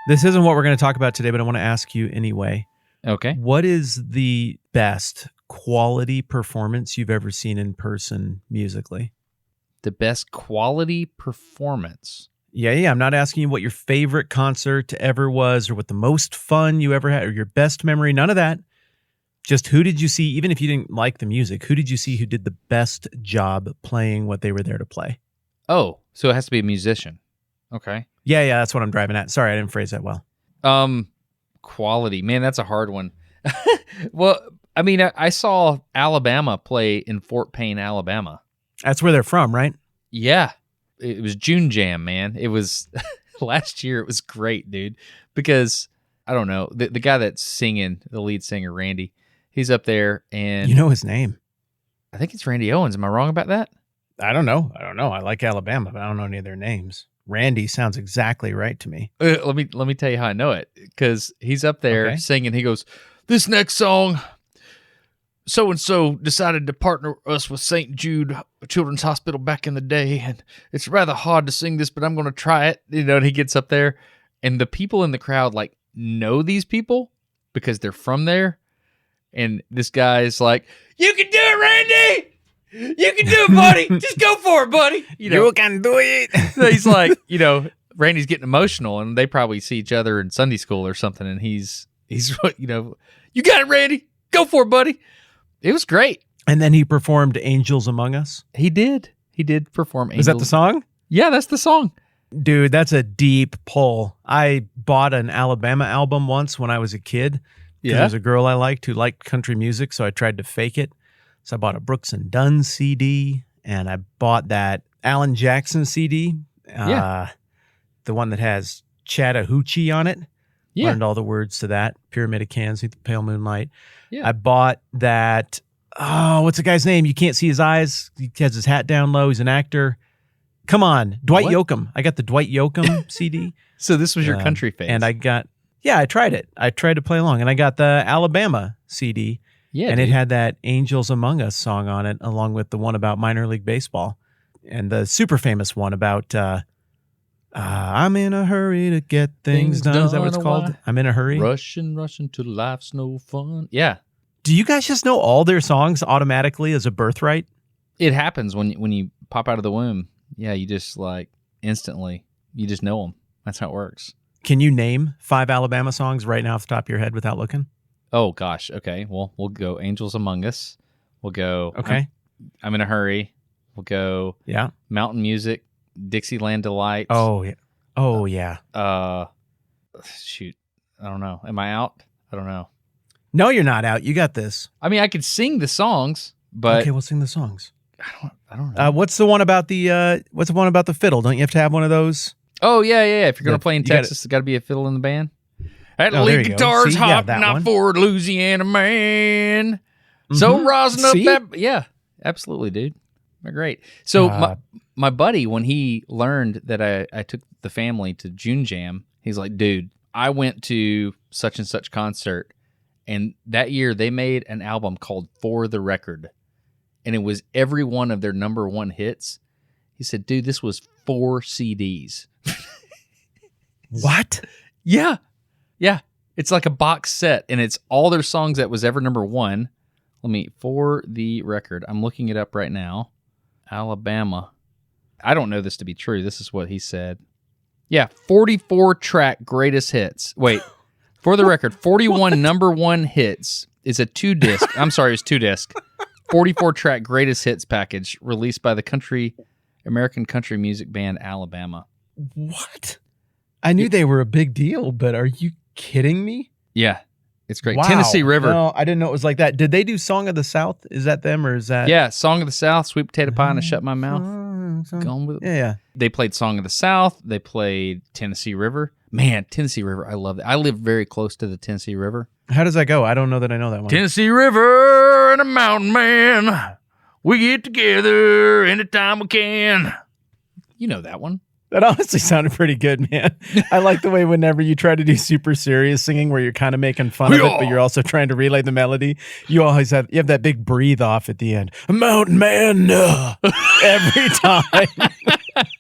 This isn't what we're going to talk about today, but I want to ask you anyway. Okay. What is the best quality performance you've ever seen in person musically? The best quality performance. Yeah. I'm not asking you what your favorite concert ever was or what the most fun you ever had or your best memory. None of that. Just who did you see, even if you didn't like the music, who did you see who did the best job playing what they were there to play? Oh, so it has to be a musician. Okay. Yeah, that's what I'm driving at. Sorry, I didn't phrase that well. Quality. Man, that's a hard one. Well, I mean, I saw Alabama play in Fort Payne, Alabama. That's where they're from, right? Yeah. It was June Jam, man. It was last year. It was great, dude, because I don't know, the guy that's singing, the lead singer, Randy, he's up there and You know his name. I think it's Randy Owens. Am I wrong about that? I don't know. I like Alabama, but I don't know any of their names. Randy sounds exactly right to me. Let me tell you how I know it, because he's up there singing. He goes, "This next song, so and so decided to partner us with St. Jude Children's Hospital back in the day, and it's rather hard to sing this, but I'm going to try it." You know, and he gets up there, and the people in the crowd like know these people because they're from there, and this guy's like, "You can do it, Randy! You can do it, buddy! Just go for it, buddy! You know, You can do it." so he's like, you know, Randy's getting emotional, and they probably see each other in Sunday school or something, and he's you know, "You got it, Randy! Go for it, buddy!" It was great. And then he performed Angels Among Us. He did perform Angels. Is that the song? Yeah, that's the song. Dude, that's a deep pull. I bought an Alabama album once when I was a kid. Because there was a girl I liked who liked country music, so I tried to fake it. So I bought a Brooks and Dunn CD, and I bought that Alan Jackson CD. The one that has Chattahoochee on it. Yeah. Learned all the words to that. Pyramid of Cans, the Pale Moonlight. Yeah. I bought that. Oh, what's the guy's name? You can't see his eyes. He has his hat down low. He's an actor. Come on. Dwight Yoakam. I got the Dwight Yoakam CD. So this was your country phase. And I tried it. I tried to play along, and I got the Alabama CD. Yeah, and dude. it had that Angels Among Us song on it, along with the one about minor league baseball and the super famous one about I'm in a hurry to get things done. Is that what it's called? Why? I'm in a hurry. Rushing to life's no fun. Yeah. Do you guys just know all their songs automatically as a birthright? It happens when you pop out of the womb. Yeah, you just like instantly, you just know them. That's how it works. Can you name 5 Alabama songs right now off the top of your head without looking? Oh, gosh. Okay. Well, we'll go Angels Among Us. We'll go Okay. I'm in a Hurry. We'll go Mountain Music, Dixieland Delight. Oh, yeah. Oh, yeah. Shoot. I don't know. Am I out? I don't know. No, you're not out. You got this. I mean, I could sing the songs, but okay, we'll sing the songs. I don't know. What's the one about the fiddle? Don't you have to have one of those? Oh, yeah. If you're going to play in Texas, there's got to be a fiddle in the band. That lead guitar's hot, not for a Louisiana man. Mm-hmm. So rising up that... Yeah, absolutely, dude. They're great. So my buddy, when he learned that I took the family to June Jam, he's like, "Dude, I went to such and such concert, and that year they made an album called For the Record, and it was every one of their number one hits." He said, "Dude, this was 4 CDs." What? Yeah. It's like a box set, and it's all their songs that was ever number one. For the Record. I'm looking it up right now. Alabama. I don't know this to be true. This is what he said. Yeah, 44 track greatest hits. Wait, For the Record, 41 number one hits is a 2-disc. I'm sorry, it's 2-disc. 44 track greatest hits package released by the American country music band Alabama. What? I knew they were a big deal, but are you kidding me? Yeah, it's great. Wow. Tennessee River. No, I didn't know it was like that. Did they do Song of the South? Is that them or is that? Yeah, Song of the South, Sweet Potato Pie, and I Shut My Mouth. Gone with it. Yeah. They played Song of the South. They played Tennessee River. Man, Tennessee River, I love that. I live very close to the Tennessee River. How does that go? I don't know that I know that one. Tennessee River and a mountain man. We get together anytime we can. You know that one. That honestly sounded pretty good, man. I like the way whenever you try to do super serious singing where you're kind of making fun of it, but you're also trying to relay the melody. You have that big breathe off at the end. Mountain man, every time.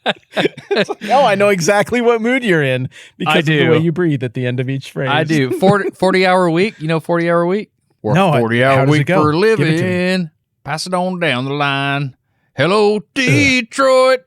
Oh, I know exactly what mood you're in because of the way you breathe at the end of each phrase. I do. 40-hour week. You know 40-hour week? Work 40-hour week for a living. Pass it on down the line. Hello, Detroit.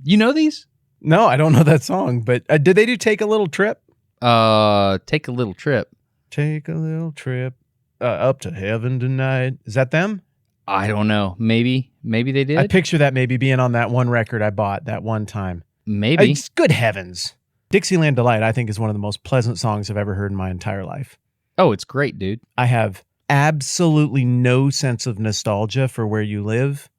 You know these? No, I don't know that song. But did they do Take a Little Trip? Take a Little Trip. Take a little trip up to heaven tonight. Is that them? I don't know. Maybe they did. I picture that maybe being on that one record I bought that one time. Maybe. Good heavens. Dixieland Delight, I think, is one of the most pleasant songs I've ever heard in my entire life. Oh, it's great, dude. I have absolutely no sense of nostalgia for where you live.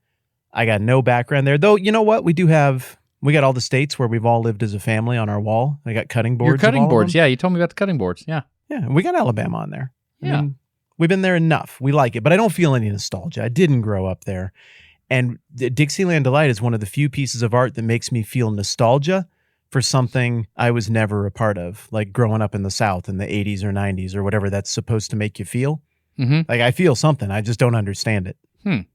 I got no background there. Though, you know what? We got all the states where we've all lived as a family on our wall. I got cutting boards. Your cutting boards, yeah. You told me about the cutting boards, yeah. Yeah, we got Alabama on there. Yeah. I mean, we've been there enough. We like it, but I don't feel any nostalgia. I didn't grow up there. And Dixieland Delight is one of the few pieces of art that makes me feel nostalgia for something I was never a part of, like growing up in the South in the 80s or 90s or whatever that's supposed to make you feel. Mm-hmm. Like I feel something. I just don't understand it.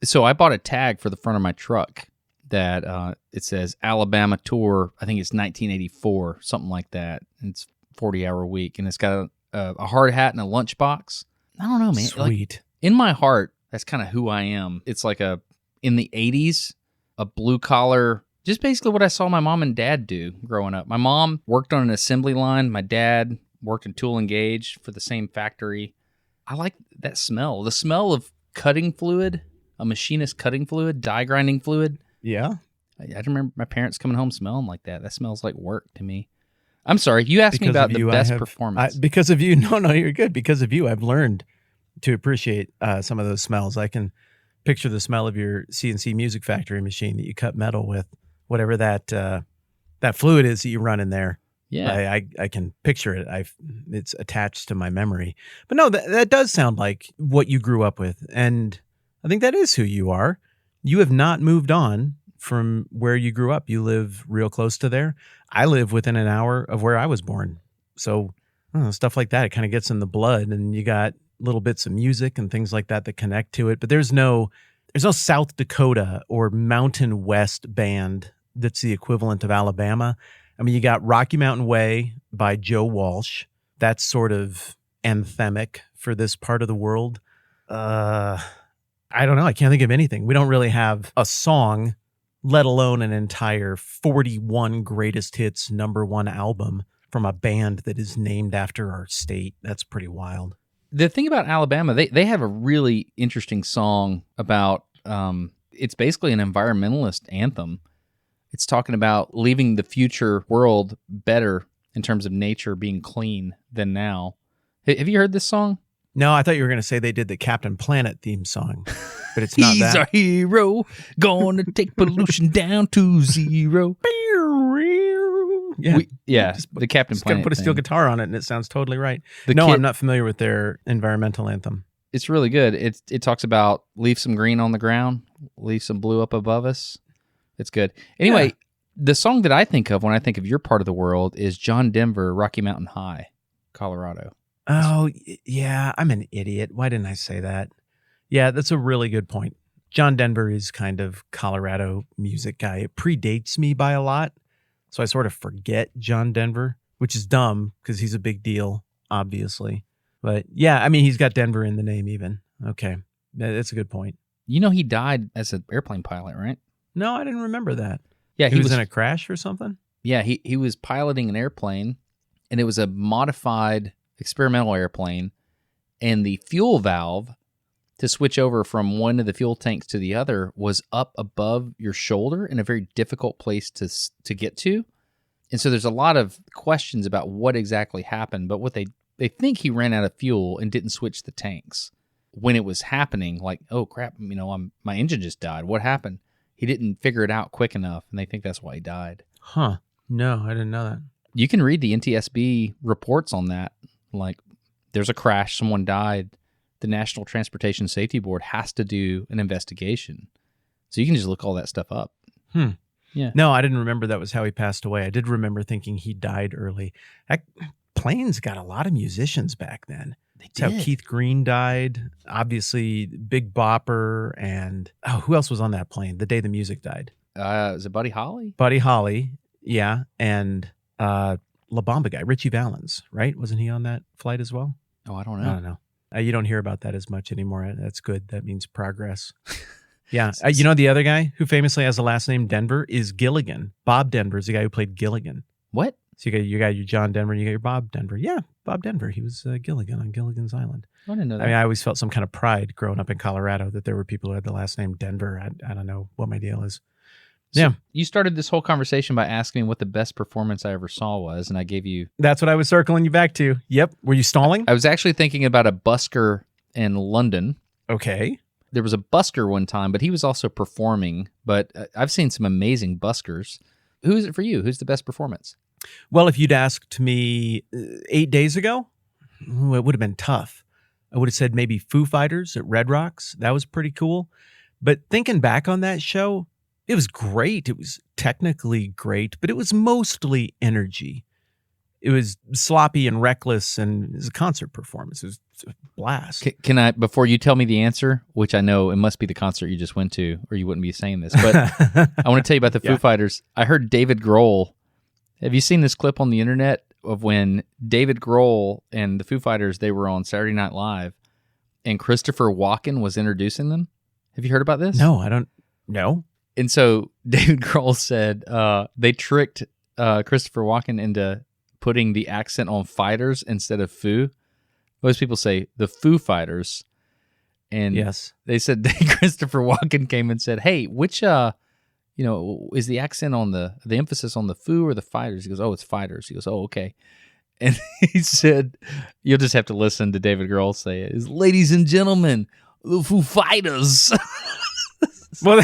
So I bought a tag for the front of my truck that it says Alabama Tour. I think it's 1984, something like that. It's 40-hour week, and it's got a hard hat and a lunchbox. I don't know, man. Sweet. Like, in my heart, that's kind of who I am. It's like in the 80s, a blue collar, just basically what I saw my mom and dad do growing up. My mom worked on an assembly line. My dad worked in Tool and Gauge for the same factory. I like that smell. The smell of cutting fluid, a machinist cutting fluid, die grinding fluid. Yeah. I remember my parents coming home smelling like that. That smells like work to me. I'm sorry. You asked me about the best performance. Because of you. No, you're good. Because of you, I've learned to appreciate some of those smells. I can picture the smell of your CNC Music Factory machine that you cut metal with, whatever that fluid is that you run in there. Yeah, I can picture it. It's attached to my memory. But no, that does sound like what you grew up with, and I think that is who you are. You have not moved on from where you grew up. You live real close to there. I live within an hour of where I was born. So stuff like that, it kind of gets in the blood, and you got little bits of music and things like that connect to it. But there's no South Dakota or Mountain West band that's the equivalent of Alabama. I mean, you got Rocky Mountain Way by Joe Walsh. That's sort of anthemic for this part of the world. I don't know. I can't think of anything. We don't really have a song, let alone an entire 41 greatest hits #1 album from a band that is named after our state. That's pretty wild. The thing about Alabama, they have a really interesting song about, it's basically an environmentalist anthem. It's talking about leaving the future world better in terms of nature being clean than now. Have you heard this song? No, I thought you were going to say they did the Captain Planet theme song, but it's not He's that. He's our hero, gonna take pollution down to zero. Yeah, the Captain Planet. Put a steel guitar on it, and it sounds totally right. I'm not familiar with their environmental anthem. It's really good. It talks about leave some green on the ground, leave some blue up above us. It's good. Anyway, The song that I think of when I think of your part of the world is John Denver, Rocky Mountain High, Colorado. Oh, yeah. I'm an idiot. Why didn't I say that? Yeah, that's a really good point. John Denver is kind of Colorado music guy. It predates me by a lot, so I sort of forget John Denver, which is dumb because he's a big deal, obviously. But yeah, I mean, he's got Denver in the name even. Okay, that's a good point. You know, he died as an airplane pilot, right? No, I didn't remember that. Yeah, he was in a crash or something? Yeah, he was piloting an airplane, and it was a modified experimental airplane, and the fuel valve to switch over from one of the fuel tanks to the other was up above your shoulder in a very difficult place to get to. And so there's a lot of questions about what exactly happened, but what they think he ran out of fuel and didn't switch the tanks. When it was happening, like, oh crap, my engine just died. What happened? He didn't figure it out quick enough, and they think that's why he died. Huh. No, I didn't know that. You can read the NTSB reports on that. Like, there's a crash, someone died. The National Transportation Safety Board has to do an investigation. So you can just look all that stuff up. Yeah. No, I didn't remember that was how he passed away. I did remember thinking he died early. Planes got a lot of musicians back then. That's how Keith Green died. Obviously, Big Bopper and who else was on that plane the day the music died? Is it Buddy Holly? Buddy Holly, yeah, and La Bamba guy, Richie Valens, right? Wasn't he on that flight as well? Oh, I don't know. I don't know. You don't hear about that as much anymore. That's good. That means progress. Yeah. You know, the other guy who famously has the last name Denver is Gilligan. Bob Denver is the guy who played Gilligan. What? So you got your John Denver and you got your Bob Denver. Yeah, Bob Denver. He was Gilligan on Gilligan's Island. I didn't know that. I mean, I always felt some kind of pride growing up in Colorado that there were people who had the last name Denver. I don't know what my deal is. So yeah. You started this whole conversation by asking me what the best performance I ever saw was, and I gave you... That's what I was circling you back to. Yep. Were you stalling? I was actually thinking about a busker in London. Okay. There was a busker one time, but he was also performing. But I've seen some amazing buskers. Who is it for you? Who's the best performance? Well, if you'd asked me 8 days ago, it would have been tough. I would have said maybe Foo Fighters at Red Rocks. That was pretty cool. But thinking back on that show, it was great. It was technically great, but it was mostly energy. It was sloppy and reckless, and it was a concert performance. It was a blast. Can I, before you tell me the answer, which I know it must be the concert you just went to, or you wouldn't be saying this, but I want to tell you about the Foo Fighters. I heard David Grohl. Have you seen this clip on the internet of when David Grohl and the Foo Fighters, they were on Saturday Night Live, and Christopher Walken was introducing them? Have you heard about this? No, I don't know. And so David Grohl said they tricked Christopher Walken into putting the accent on fighters instead of Foo. Most people say the Foo Fighters. And yes, they said Christopher Walken came and said, hey, which, is the accent on the emphasis on the Foo or the Fighters? He goes, oh, it's Fighters. He goes, oh, okay. And he said, you'll just have to listen to David Grohl say it, is, ladies and gentlemen, the Foo Fighters. Well,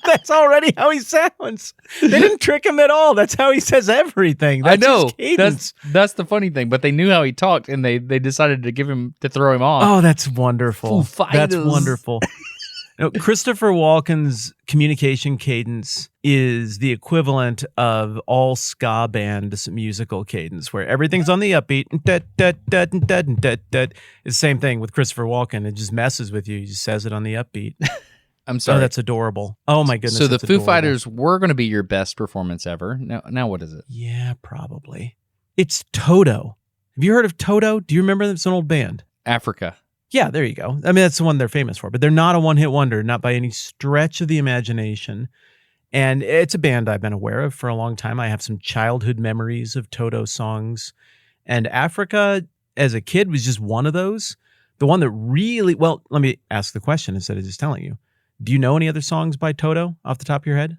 that's already how he sounds. They didn't trick him at all. That's how he says everything. That's I know. His cadence. That's the funny thing. But they knew how he talked, and they decided to throw him off. Oh, that's wonderful. Foo Fighters. That's wonderful. Christopher Walken's communication cadence is the equivalent of all ska band's musical cadence, where everything's on the upbeat. It's the same thing with Christopher Walken. It just messes with you. He just says it on the upbeat. I'm sorry. Oh, that's adorable. Oh, my goodness. So the Foo Fighters were going to be your best performance ever. Now what is it? Yeah, probably. It's Toto. Have you heard of Toto? Do you remember them? It's an old band. Africa. Yeah, there you go. I mean, that's the one they're famous for, but they're not a one-hit wonder, not by any stretch of the imagination. And it's a band I've been aware of for a long time. I have some childhood memories of Toto songs. And Africa, as a kid, was just one of those. The one that really, well, let me ask the question instead of just telling you. Do you know any other songs by Toto off the top of your head?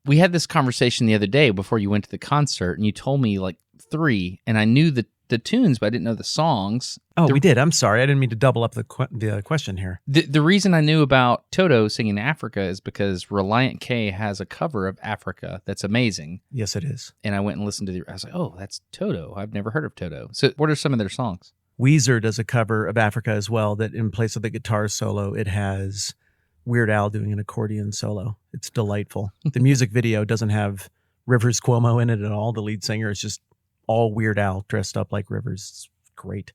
We had this conversation the other day before you went to the concert, and you told me like 3, and I knew the tunes, but I didn't know the songs. We did. I'm sorry. I didn't mean to double up the question here. The reason I knew about Toto singing Africa is because Reliant K has a cover of Africa that's amazing. Yes, it is. And I went and listened to I was like, oh, that's Toto. I've never heard of Toto. So what are some of their songs? Weezer does a cover of Africa as well, that in place of the guitar solo, it has Weird Al doing an accordion solo. It's delightful. The music video doesn't have Rivers Cuomo in it at all. The lead singer is just all Weird Al dressed up like Rivers. It's great.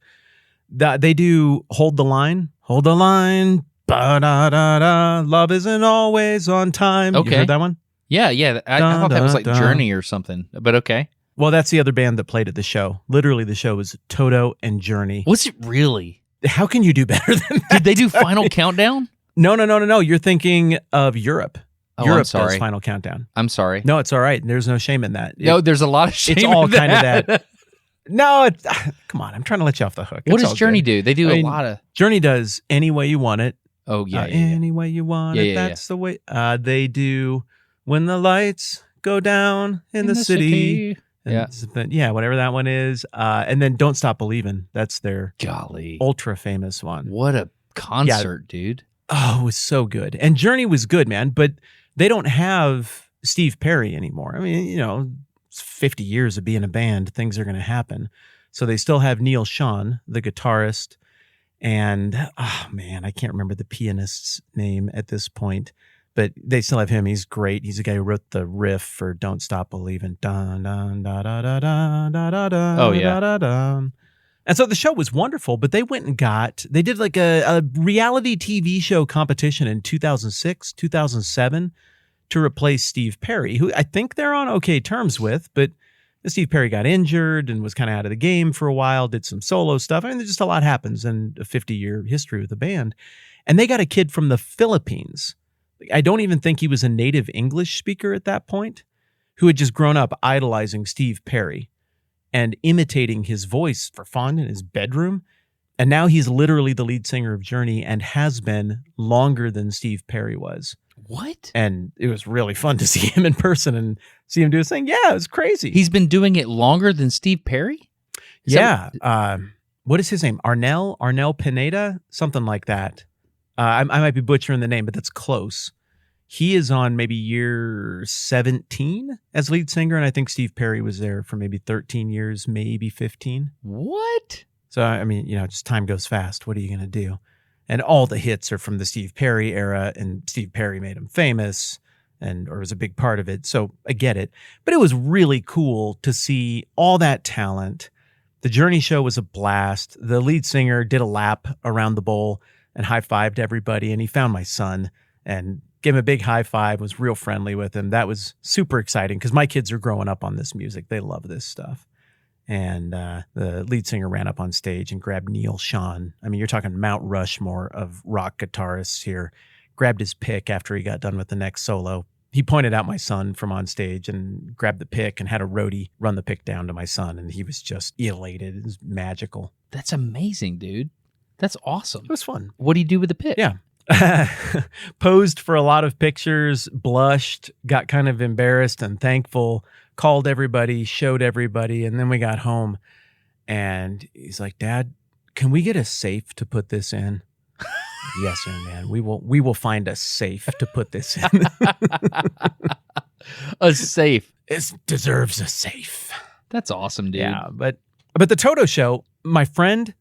They do Hold the Line. Hold the line. Ba-da-da-da. Love isn't always on time. Okay. You heard that one? Yeah. I thought that was like Journey or something, but okay. Well, that's the other band that played at the show. Literally, the show was Toto and Journey. Was it really? How can you do better than that? Did they do Final Countdown? No. You're thinking of Europe. Oh, Europe I'm sorry. does Final Countdown. I'm sorry. No, it's all right. There's no shame in that. No, there's a lot of shame. It's all in kind of that. that. No, come on. I'm trying to let you off the hook. What does Journey do? They do a lot of... Journey does Any Way You Want It. Oh, yeah. Any way you want it. That's the way. They do When the Lights Go Down in the City. Yeah, whatever that one is. And then Don't Stop Believin'. That's their ultra famous one. What a concert, dude. Oh, it was so good. And Journey was good, man. But they don't have Steve Perry anymore. I mean, it's 50 years of being a band. Things are going to happen. So they still have Neil Schon, the guitarist. And, oh, man, I can't remember the pianist's name at this point. But they still have him. He's great. He's the guy who wrote the riff for "Don't Stop Believin'." Dun dun da da da da da da da. Oh yeah. Da, da, da. And so the show was wonderful, but they did like a reality TV show competition in 2006, 2007 to replace Steve Perry, who I think they're on okay terms with, but Steve Perry got injured and was kind of out of the game for a while, did some solo stuff. I mean, just a lot happens in a 50-year history with the band. And they got a kid from the Philippines. I don't even think he was a native English speaker at that point, who had just grown up idolizing Steve Perry and imitating his voice for fun in his bedroom. And now he's literally the lead singer of Journey and has been longer than Steve Perry was. What? And it was really fun to see him in person and see him do his thing. Yeah, it was crazy. He's been doing it longer than Steve Perry? What is his name? Arnel Pineda? Something like that. I might be butchering the name, but that's close. He is on maybe year 17 as lead singer, and I think Steve Perry was there for maybe 13 years, maybe 15. What? So, I mean, just time goes fast. What are you going to do? And all the hits are from the Steve Perry era, and Steve Perry made him famous or was a big part of it. So I get it. But it was really cool to see all that talent. The Journey show was a blast. The lead singer did a lap around the bowl and high-fived everybody, and he found my son and gave him a big high five, was real friendly with him. That was super exciting because my kids are growing up on this music. They love this stuff. And the lead singer ran up on stage and grabbed Neil Schon. I mean, you're talking Mount Rushmore of rock guitarists here. Grabbed his pick after he got done with the next solo. He pointed out my son from on stage and grabbed the pick and had a roadie run the pick down to my son. And he was just elated. It was magical. That's amazing, dude. That's awesome. It was fun. What do you do with the pick? Yeah. Posed for a lot of pictures, blushed, got kind of embarrassed and thankful, called everybody, showed everybody, and then we got home and he's like, "Dad, can we get a safe to put this in?" "Yes, sir, man. We will find a safe to put this in." A safe. It deserves a safe. That's awesome, dude. Yeah, but the Toto show, my friend,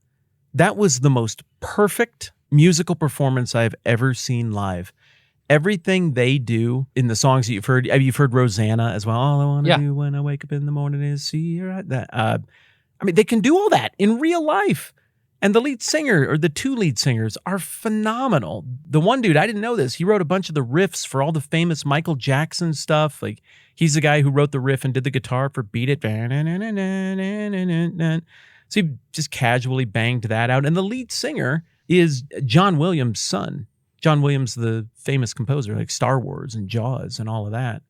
that was the most perfect musical performance I've ever seen live. Everything they do in the songs that you've heard Rosanna as well. All I want to do when I wake up in the morning is see her. I mean, they can do all that in real life. And the lead singer or the two lead singers are phenomenal. The one dude, I didn't know this. He wrote a bunch of the riffs for all the famous Michael Jackson stuff. Like he's the guy who wrote the riff and did the guitar for Beat It. So he just casually banged that out. And the lead singer is John Williams' son. John Williams, the famous composer, like Star Wars and Jaws and all of that.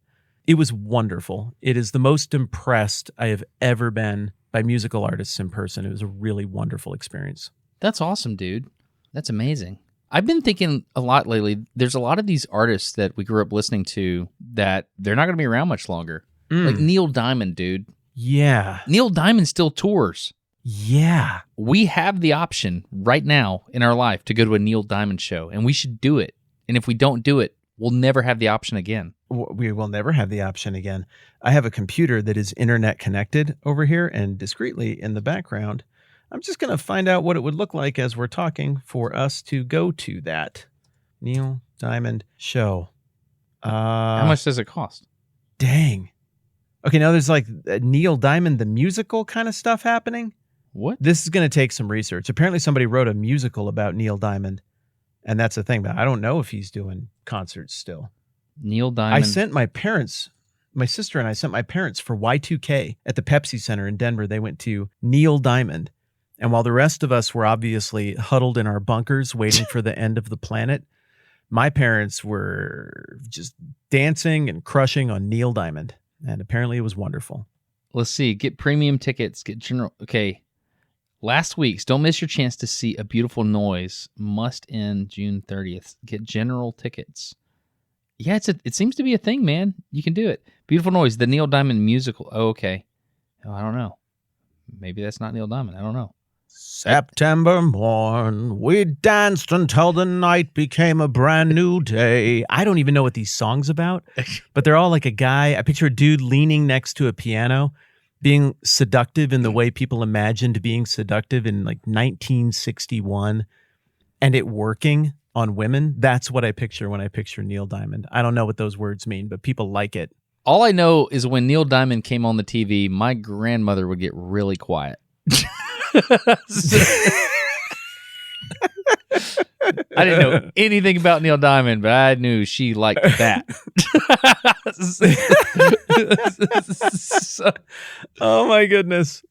It was wonderful. It is the most impressed I have ever been by musical artists in person. It was a really wonderful experience. That's awesome, dude. That's amazing. I've been thinking a lot lately. There's a lot of these artists that we grew up listening to that they're not going to be around much longer. Like Neil Diamond, dude. Yeah. Neil Diamond still tours. Yeah. We have the option right now in our life to go to a Neil Diamond show, and we should do it. And if we don't do it, we'll never have the option again. We will never have the option again. I have a computer that is internet connected over here, and discreetly in the background, I'm just going to find out what it would look like as we're talking for us to go to that Neil Diamond show. How much does it cost? Dang. Okay, now there's like Neil Diamond, the musical kind of stuff happening. What? This is going to take some research. Apparently somebody wrote a musical about Neil Diamond, and that's the thing. But I don't know if he's doing concerts still. Neil Diamond. I sent my parents, my sister and I sent my parents for Y2K at the Pepsi Center in Denver. They went to Neil Diamond. And while the rest of us were obviously huddled in our bunkers waiting for the end of the planet, my parents were just dancing and crushing on Neil Diamond. And apparently it was wonderful. Let's see. Get premium tickets. Get general. Okay. Last week's. Don't miss your chance to see A Beautiful Noise. Must end June 30th. Get general tickets. Yeah, it seems to be a thing, man. You can do it. Beautiful Noise, the Neil Diamond musical. Oh, okay. Oh, I don't know. Maybe that's not Neil Diamond. I don't know. September morn, we danced until the night became a brand new day. I don't even know what these songs about, but they're all like a guy. I picture a dude leaning next to a piano, being seductive in the way people imagined being seductive in like 1961, and it working on women. That's what I picture when I picture Neil Diamond. I don't know what those words mean, but people like it. All I know is when Neil Diamond came on the TV, my grandmother would get really quiet. I didn't know anything about Neil Diamond, but I knew she liked that. Oh my goodness.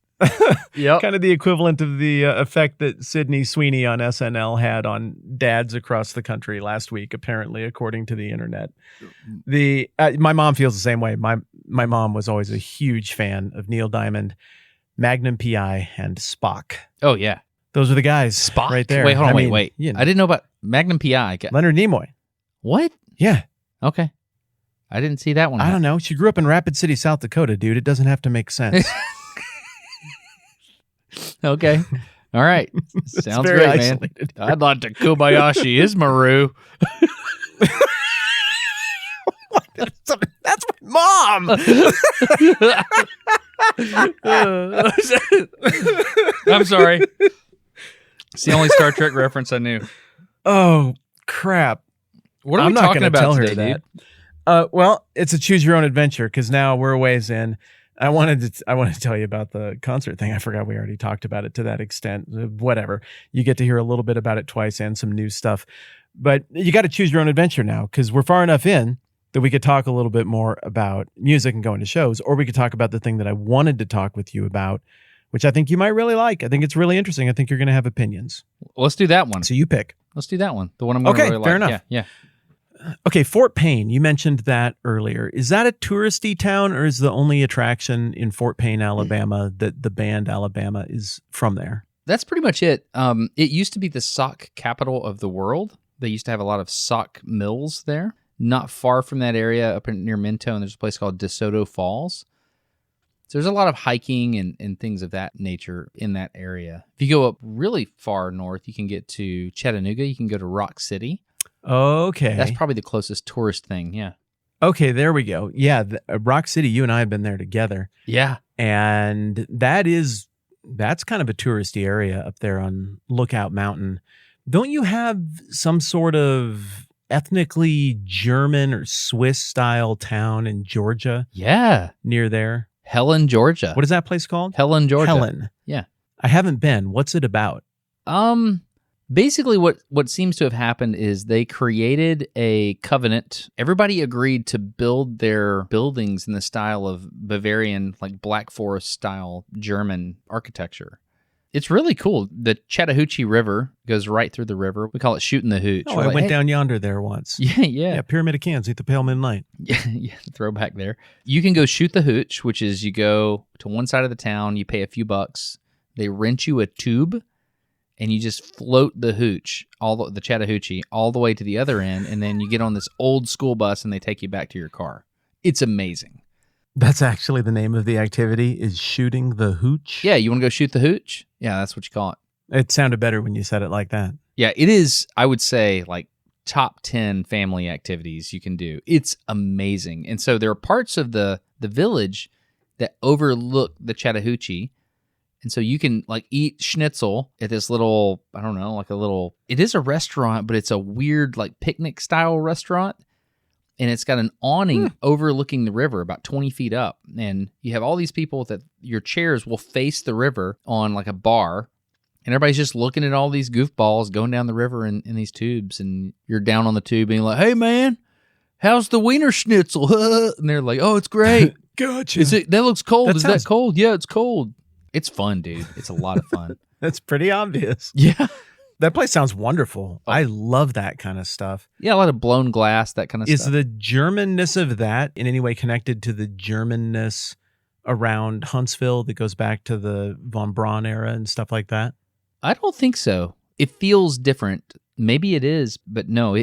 Yep. Kind of the equivalent of the effect that Sydney Sweeney on SNL had on dads across the country last week, apparently, according to the internet. My mom feels the same way. My mom was always a huge fan of Neil Diamond, Magnum P.I., and Spock. Oh, yeah. Those are the guys. Spock? Right there. Wait, hold on, wait. You know. I didn't know about Magnum P.I. Leonard Nimoy. What? Yeah. Okay. I didn't see that one. I don't know. She grew up in Rapid City, South Dakota, dude. It doesn't have to make sense. Okay. All right. Sounds great, isolated. Man. I'd like to Kobayashi Ismaru. That's my mom. I'm sorry. It's the only Star Trek reference I knew. Oh, crap. What are we talking about today, dude? Well, it's a choose your own adventure because now we're a ways in. I wanted to tell you about the concert thing. I forgot we already talked about it to that extent. Whatever. You get to hear a little bit about it twice and some new stuff. But you got to choose your own adventure now because we're far enough in that we could talk a little bit more about music and going to shows, or we could talk about the thing that I wanted to talk with you about, which I think you might really like. I think it's really interesting. I think you're going to have opinions. Let's do that one. So you pick. Let's do that one. The one I'm going to really like. Fair enough. Yeah. Okay, Fort Payne, you mentioned that earlier. Is that a touristy town, or is the only attraction in Fort Payne, Alabama, that the band Alabama is from there? That's pretty much it. It used to be the sock capital of the world. They used to have a lot of sock mills there. Not far from that area, up near Mentone, there's a place called DeSoto Falls. So there's a lot of hiking and things of that nature in that area. If you go up really far north, you can get to Chattanooga. You can go to Rock City. Okay. That's probably the closest tourist thing, yeah. Okay, there we go. Yeah, Rock City, you and I have been there together. Yeah. And that's kind of a touristy area up there on Lookout Mountain. Don't you have some sort of ethnically German or Swiss style town in Georgia? Yeah. Near there? Helen, Georgia. What is that place called? Helen, Georgia. Helen. Yeah. I haven't been. What's it about? Basically, what seems to have happened is they created a covenant. Everybody agreed to build their buildings in the style of Bavarian, like Black Forest style German architecture. It's really cool. The Chattahoochee River goes right through the river. We call it shooting the hooch. Oh, I went down yonder there once. Yeah. Pyramid of Cans at the Pale Midnight. Yeah, throwback there. You can go shoot the hooch, which is you go to one side of the town, you pay a few bucks, they rent you a tube, and you just float the hooch, the Chattahoochee, all the way to the other end, and then you get on this old school bus and they take you back to your car. It's amazing. That's actually the name of the activity, is shooting the hooch? Yeah, you want to go shoot the hooch? Yeah, that's what you call it. It sounded better when you said it like that. Yeah, it is, I would say, like top 10 family activities you can do. It's amazing. And so there are parts of the village that overlook the Chattahoochee. And so you can like eat schnitzel at this little, I don't know, it is a restaurant, but it's a weird like picnic style restaurant. And it's got an awning overlooking the river about 20 feet up. And you have all these people that your chairs will face the river on like a bar. And everybody's just looking at all these goofballs going down the river in these tubes. And you're down on the tube and you're like, hey man, how's the wiener schnitzel? And they're like, oh, it's great. Gotcha. That looks cold. Is that cold? Yeah, it's cold. It's fun, dude. It's a lot of fun. That's pretty obvious. Yeah. That place sounds wonderful. I love that kind of stuff. Yeah, a lot of blown glass, that kind of stuff. Is the Germanness of that in any way connected to the Germanness around Huntsville that goes back to the von Braun era and stuff like that? I don't think so. It feels different. Maybe it is, but no,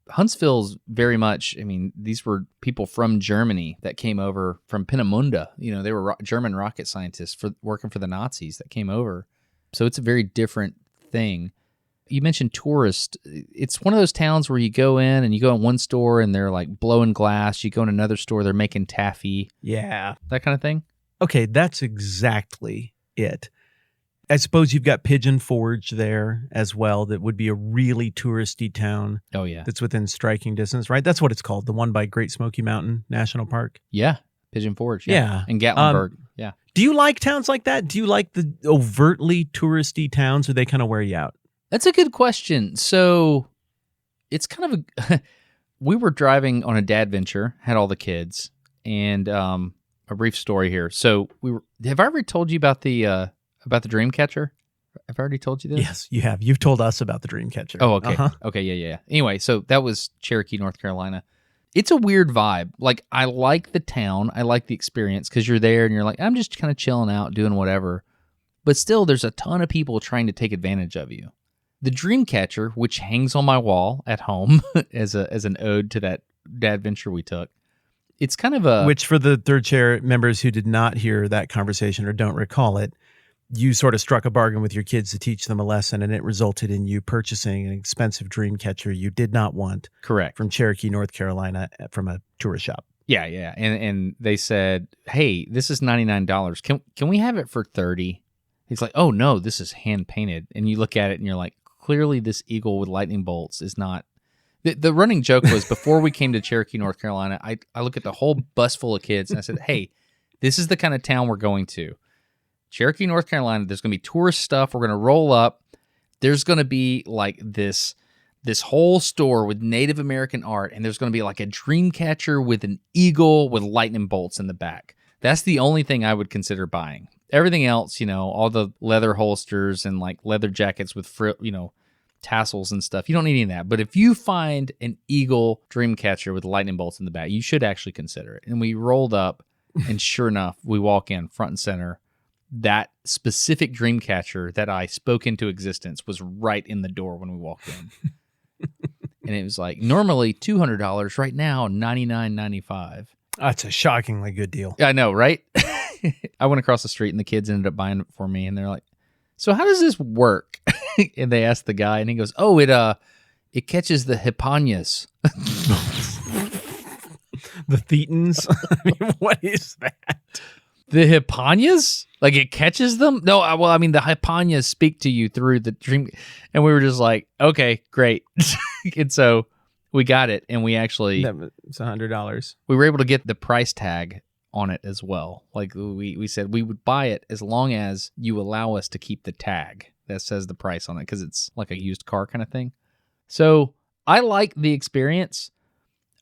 Huntsville's very much, I mean, these were people from Germany that came over from Peenemünde. You know, they were German rocket scientists working for the Nazis that came over. So it's a very different thing. You mentioned tourist. It's one of those towns where you go in and you go in one store and they're like blowing glass. You go in another store, they're making taffy. Yeah. That kind of thing. Okay, that's exactly it. I suppose you've got Pigeon Forge there as well. That would be a really touristy town. Oh, yeah. That's within striking distance, right? That's what it's called. The one by Great Smoky Mountain National Park. Yeah. Pigeon Forge. Yeah. And Gatlinburg. Yeah. Do you like towns like that? Do you like the overtly touristy towns, or they kind of wear you out? That's a good question. So it's kind of we were driving on a dad venture, had all the kids, and a brief story here. So have I ever told you about the Dreamcatcher? Have I already told you this? Yes, you have. You've told us about the Dreamcatcher. Oh, okay. Uh-huh. Okay, yeah. Anyway, so that was Cherokee, North Carolina. It's a weird vibe. Like, I like the town. I like the experience because you're there and you're like, I'm just kind of chilling out, doing whatever. But still, there's a ton of people trying to take advantage of you. The Dreamcatcher, which hangs on my wall at home as an ode to that dad venture we took, it's kind of a... Which, for the Third Chair members who did not hear that conversation or don't recall it, you sort of struck a bargain with your kids to teach them a lesson, and it resulted in you purchasing an expensive Dreamcatcher you did not want. Correct. From Cherokee, North Carolina, from a tourist shop. Yeah. And they said, hey, this is $99. Can we have it for $30? He's like, oh, no, this is hand-painted. And you look at it, and you're like, clearly this eagle with lightning bolts is not... The running joke was, before we came to Cherokee, North Carolina, I look at the whole bus full of kids, and I said, hey, this is the kind of town we're going to. Cherokee, North Carolina, there's going to be tourist stuff. We're going to roll up. There's going to be like this whole store with Native American art, and there's going to be like a Dreamcatcher with an eagle with lightning bolts in the back. That's the only thing I would consider buying. Everything else, all the leather holsters and like leather jackets with tassels and stuff, you don't need any of that. But if you find an eagle Dreamcatcher with lightning bolts in the back, you should actually consider it. And we rolled up, and sure enough, we walk in front and center. That specific Dreamcatcher that I spoke into existence was right in the door when we walked in. And it was like, normally $200, right now $99.95. That's a shockingly good deal. I know, right? I went across the street and the kids ended up buying it for me, and they're like, so how does this work? And they asked the guy, and he goes, oh, it catches the hippopotamus. The thetans? I mean, what is that? The hippopotamus? Like, it catches them? No, well, I mean, the hippopotamus speak to you through the dream. And we were just like, okay, great. And so we got it, and we actually... It's $100. We were able to get the price tag on it as well. Like, we said we would buy it as long as you allow us to keep the tag that says the price on it, because it's like a used car kind of thing. So I like the experience.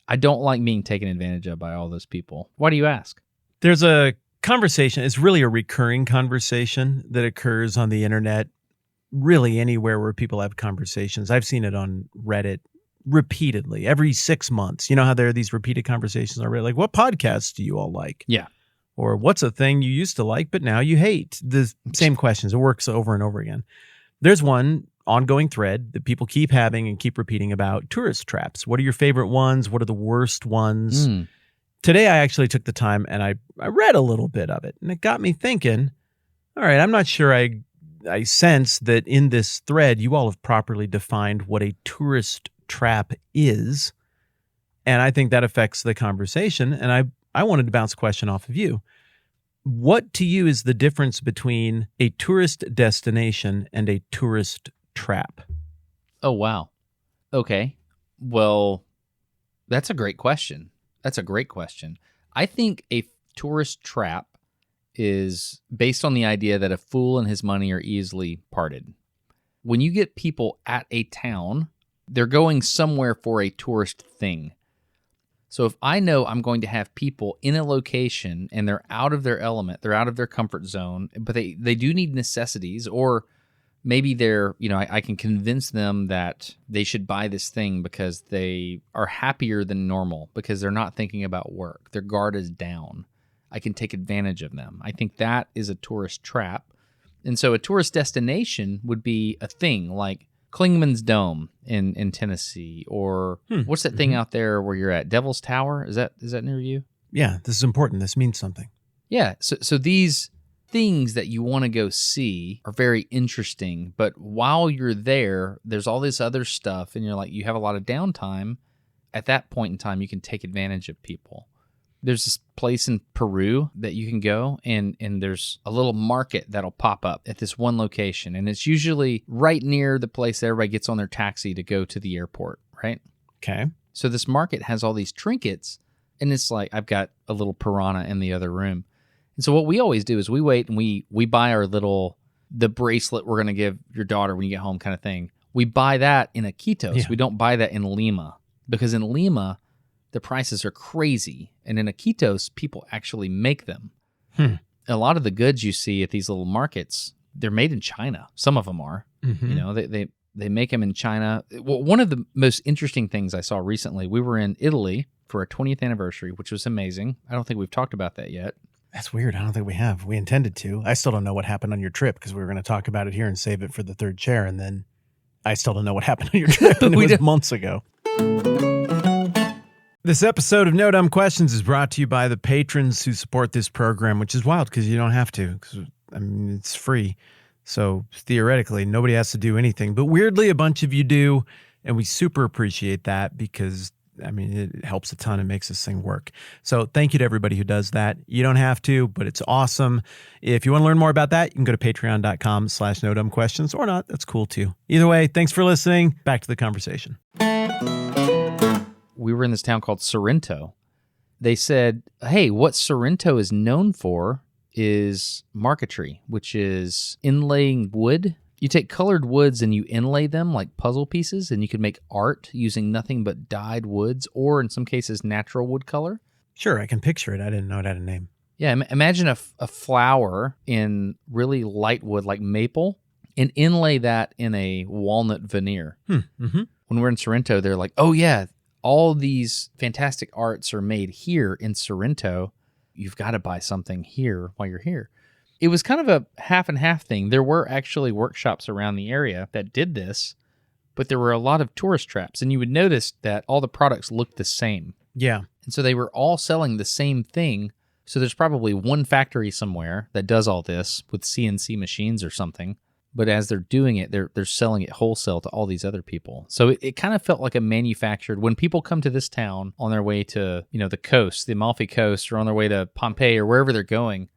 I don't like being taken advantage of by all those people. Why do you ask? There's a conversation. It's really a recurring conversation that occurs on the internet, really anywhere where people have conversations. I've seen it on Reddit repeatedly, every 6 months. You know how there are these repeated conversations on Reddit, like, what podcasts do you all like? Yeah. Or what's a thing you used to like, but now you hate? The same questions. It works over and over again. There's one ongoing thread that people keep having and keep repeating about tourist traps. What are your favorite ones? What are the worst ones? Today, I actually took the time and I read a little bit of it, and it got me thinking, all right, I'm not sure I sense that in this thread, you all have properly defined what a tourist trap is. And I think that affects the conversation. And I wanted to bounce a question off of you. What to you is the difference between a tourist destination and a tourist trap? Oh, wow. Okay. Well, that's a great question. I think a tourist trap is based on the idea that a fool and his money are easily parted. When you get people at a town, they're going somewhere for a tourist thing. So if I know I'm going to have people in a location and they're out of their element, they're out of their comfort zone, but they do need necessities, or maybe they're, I can convince them that they should buy this thing because they are happier than normal, because they're not thinking about work. Their guard is down. I can take advantage of them. I think that is a tourist trap. And so a tourist destination would be a thing like Clingman's Dome in Tennessee, or what's that thing out there where you're at? Devil's Tower? Is that near you? Yeah, this is important. This means something. Yeah. So these things that you want to go see are very interesting, but while you're there, there's all this other stuff, and you're like, you have a lot of downtime. At that point in time, you can take advantage of people. There's this place in Peru that you can go, and there's a little market that'll pop up at this one location, and it's usually right near the place that everybody gets on their taxi to go to the airport, right? Okay. So this market has all these trinkets, and it's like, I've got a little piranha in the other room, And so what we always do is we wait and we buy the bracelet we're going to give your daughter when you get home kind of thing. We buy that in Iquitos. Yeah. We don't buy that in Lima because in Lima, the prices are crazy. And in Iquitos, people actually make them. A lot of the goods you see at these little markets, they're made in China. Some of them are. Mm-hmm. They make them in China. Well, one of the most interesting things I saw recently, we were in Italy for our 20th anniversary, which was amazing. I don't think we've talked about that yet. That's weird. I don't think we have. We intended to. I still don't know what happened on your trip because we were going to talk about it here and save it for the third chair. And then I still don't know what happened on your trip. And it was months ago. This episode of No Dumb Questions is brought to you by the patrons who support this program, which is wild because you don't have to. Because it's free. So theoretically, nobody has to do anything. But weirdly, a bunch of you do. And we super appreciate that because it helps a ton and makes this thing work. So thank you to everybody who does that. You don't have to, but it's awesome. If you want to learn more about that, you can go to patreon.com/nodumbquestions or not. That's cool too. Either way, thanks for listening. Back to the conversation. We were in this town called Sorrento. They said, hey, what Sorrento is known for is marquetry, which is inlaying wood. You take colored woods and you inlay them like puzzle pieces, and you can make art using nothing but dyed woods or, in some cases, natural wood color. Sure, I can picture it. I didn't know it had a name. Yeah, imagine a flower in really light wood like maple and inlay that in a walnut veneer. Mm-hmm. When we're in Sorrento, they're like, oh yeah, all these fantastic arts are made here in Sorrento. You've got to buy something here while you're here. It was kind of a half and half thing. There were actually workshops around the area that did this, but there were a lot of tourist traps, and you would notice that all the products looked the same. Yeah. And so they were all selling the same thing. So there's probably one factory somewhere that does all this with CNC machines or something. But as they're doing it, they're selling it wholesale to all these other people. So it kind of felt like a manufactured. When people come to this town on their way to, the coast, the Amalfi Coast, or on their way to Pompeii or wherever they're going,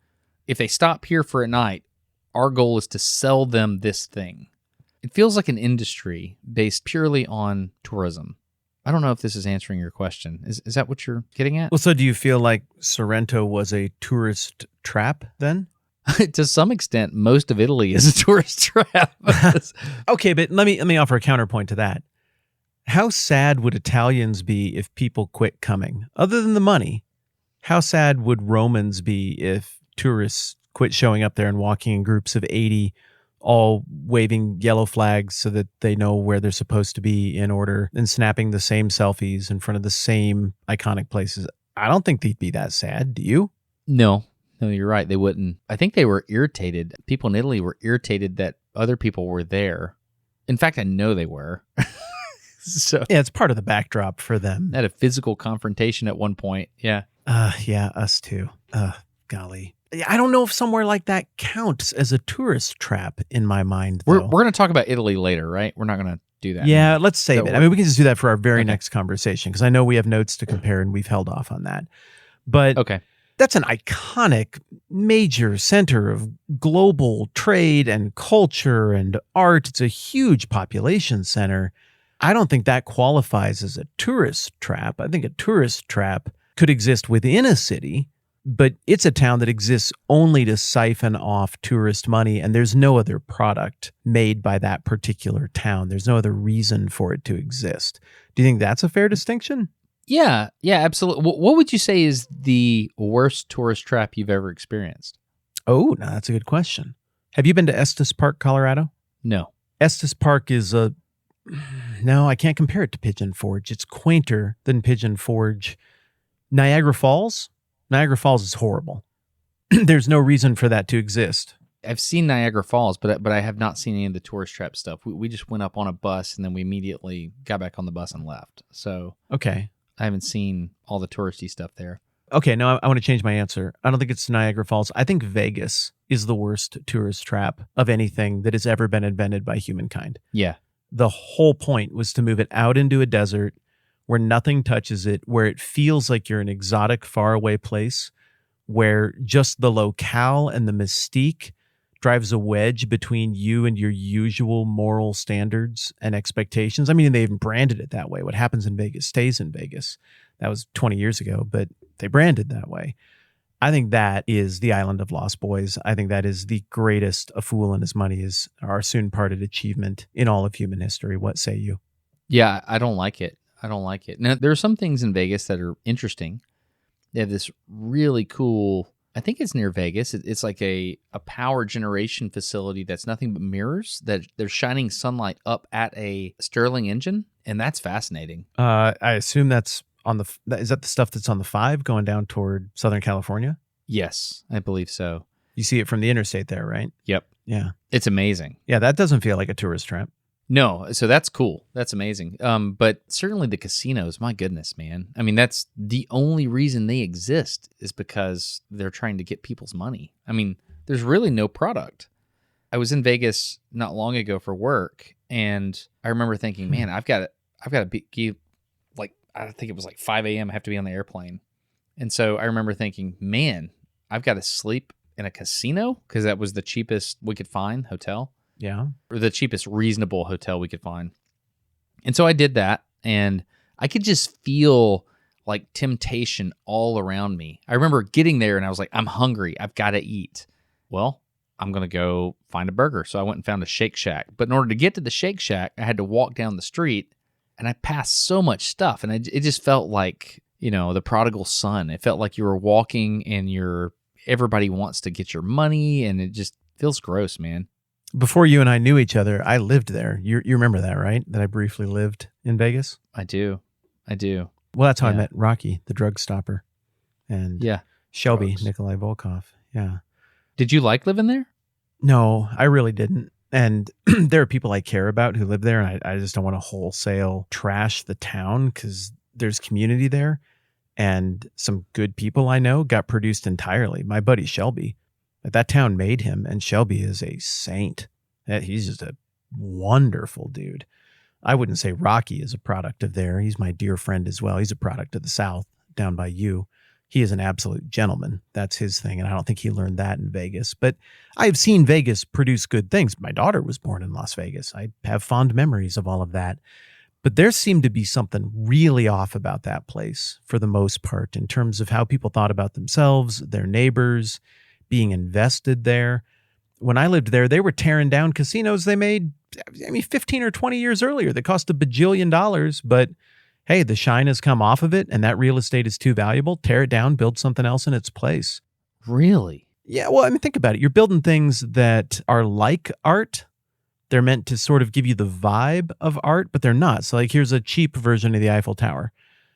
if they stop here for a night, our goal is to sell them this thing. It feels like an industry based purely on tourism. I don't know if this is answering your question. Is that what you're getting at? Well, so do you feel like Sorrento was a tourist trap then? To some extent, most of Italy is a tourist trap. Okay, but let me offer a counterpoint to that. How sad would Italians be if people quit coming? Other than the money, how sad would Romans be if tourists quit showing up there and walking in groups of 80, all waving yellow flags so that they know where they're supposed to be in order and snapping the same selfies in front of the same iconic places? I don't think they'd be that sad. Do you? No, you're right. They wouldn't. I think they were irritated. People in Italy were irritated that other people were there. In fact, I know they were. So yeah, it's part of the backdrop for them. Had a physical confrontation at one point. Yeah. Yeah, us too. Golly. I don't know if somewhere like that counts as a tourist trap in my mind, though. We're going to talk about Italy later, right? We're not going to do that. Yeah, let's save it. We can just do that for our very next conversation because I know we have notes to compare and we've held off on that. But that's an iconic major center of global trade and culture and art. It's a huge population center. I don't think that qualifies as a tourist trap. I think a tourist trap could exist within a city, but it's a town that exists only to siphon off tourist money, and there's no other product made by that particular town. There's no other reason for it to exist. Do you think that's a fair distinction? Yeah, absolutely. What would you say is the worst tourist trap you've ever experienced? Oh, no, that's a good question. Have you been to Estes Park, Colorado? No. Estes Park is no, I can't compare it to Pigeon Forge. It's quainter than Pigeon Forge. Niagara Falls? Niagara Falls is horrible. There's no reason for that to exist. I've seen Niagara Falls, but I have not seen any of the tourist trap stuff. We just went up on a bus and then we immediately got back on the bus and left. So okay, I haven't seen all the touristy stuff there. Okay, no, I want to change my answer. I don't think it's Niagara Falls. I think Vegas is the worst tourist trap of anything that has ever been invented by humankind. Yeah. The whole point was to move it out into a desert where nothing touches it, where it feels like you're an exotic, faraway place, where just the locale and the mystique drives a wedge between you and your usual moral standards and expectations. I mean, they even branded it that way. What happens in Vegas stays in Vegas. That was 20 years ago, but they branded that way. I think that is the Island of Lost Boys. I think that is the greatest A Fool and His Money is our soon-parted achievement in all of human history. What say you? Yeah, I don't like it. Now, there are some things in Vegas that are interesting. They have this really cool, I think it's near Vegas. It's like a power generation facility that's nothing but mirrors, that they're shining sunlight up at a Stirling engine, and that's fascinating. I assume that's is that the stuff that's on the 5 going down toward Southern California? Yes, I believe so. You see it from the interstate there, right? Yep. Yeah. It's amazing. Yeah, that doesn't feel like a tourist trap. No, so that's cool. That's amazing. But certainly the casinos, my goodness, man. I mean, that's the only reason they exist is because they're trying to get people's money. I mean, there's really no product. I was in Vegas not long ago for work, and I remember thinking, man, I've got to be like, I think it was like 5 a.m. I have to be on the airplane. And so I remember thinking, man, I've got to sleep in a casino because that was the cheapest we could find hotel. Yeah. Or the cheapest reasonable hotel we could find. And so I did that, and I could just feel like temptation all around me. I remember getting there and I was like, I'm hungry. I've got to eat. Well, I'm going to go find a burger. So I went and found a Shake Shack. But in order to get to the Shake Shack, I had to walk down the street, and I passed so much stuff. And it just felt like, the prodigal son. It felt like you were walking and everybody wants to get your money, and it just feels gross, man. Before you and I knew each other, I lived there. You remember that, right? That I briefly lived in Vegas? I do. Well, that's how I met Rocky, the drug stopper, and Shelby, drugs. Nikolai Volkov. Yeah. Did you like living there? No, I really didn't. And there are people I care about who live there, and I just don't want to wholesale trash the town because there's community there, and some good people I know got produced entirely. My buddy Shelby. That town made him, and Shelby is a saint. He's just a wonderful dude. I wouldn't say Rocky is a product of there. He's my dear friend as well. He's a product of the South, down by you. He is an absolute gentleman. That's his thing, and I don't think he learned that in Vegas. But I've seen Vegas produce good things. My daughter was born in Las Vegas. I have fond memories of all of that. But there seemed to be something really off about that place for the most part in terms of how people thought about themselves, their neighbors, being invested there. When I lived there, they were tearing down casinos they made, 15 or 20 years earlier. They cost $1 billion, but hey, the shine has come off of it, and that real estate is too valuable. Tear it down, build something else in its place. Really? Yeah, well, think about it. You're building things that are like art. They're meant to sort of give you the vibe of art, but they're not. So here's a cheap version of the Eiffel Tower.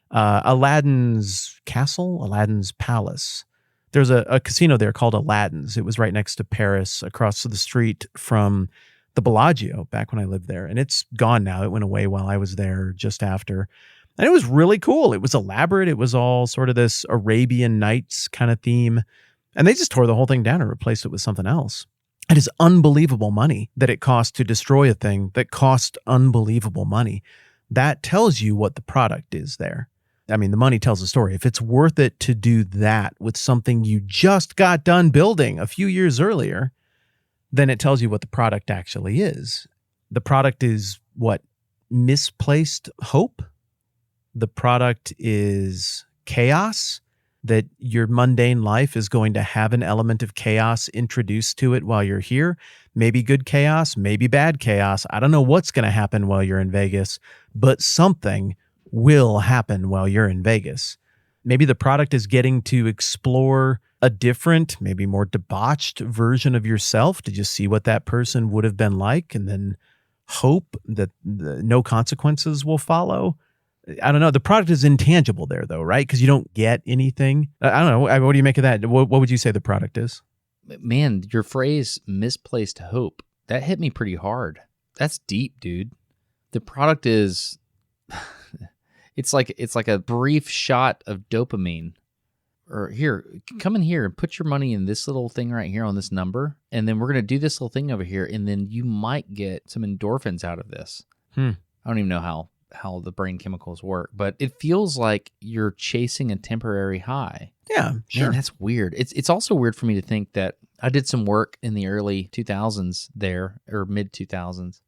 Aladdin's Castle, Aladdin's Palace. There's a casino there called Aladdin's. It was right next to Paris, across the street from the Bellagio back when I lived there. And it's gone now. It went away while I was there just after. And it was really cool. It was elaborate. It was all sort of this Arabian Nights kind of theme. And they just tore the whole thing down and replaced it with something else. It is unbelievable money that it costs to destroy a thing that cost unbelievable money. That tells you what the product is there. The money tells a story. If it's worth it to do that with something you just got done building a few years earlier, then it tells you what the product actually is. The product is what? Misplaced hope? The product is chaos, that your mundane life is going to have an element of chaos introduced to it while you're here. Maybe good chaos, maybe bad chaos. I don't know what's going to happen while you're in Vegas, but something will happen while you're in Vegas. Maybe the product is getting to explore a different, maybe more debauched version of yourself to just see what that person would have been like, and then hope that no consequences will follow. I don't know. The product is intangible there, though, right? Because you don't get anything. I don't know. What do you make of that? What would you say the product is? Man, your phrase "misplaced hope," that hit me pretty hard. That's deep, dude. The product is... It's like a brief shot of dopamine. Or here, come in here and put your money in this little thing right here on this number, and then we're going to do this little thing over here, and then you might get some endorphins out of this. I don't even know how the brain chemicals work, but it feels like you're chasing a temporary high. Yeah, sure. Man, that's weird. It's also weird for me to think that I did some work in the early 2000s there, or mid 2000s.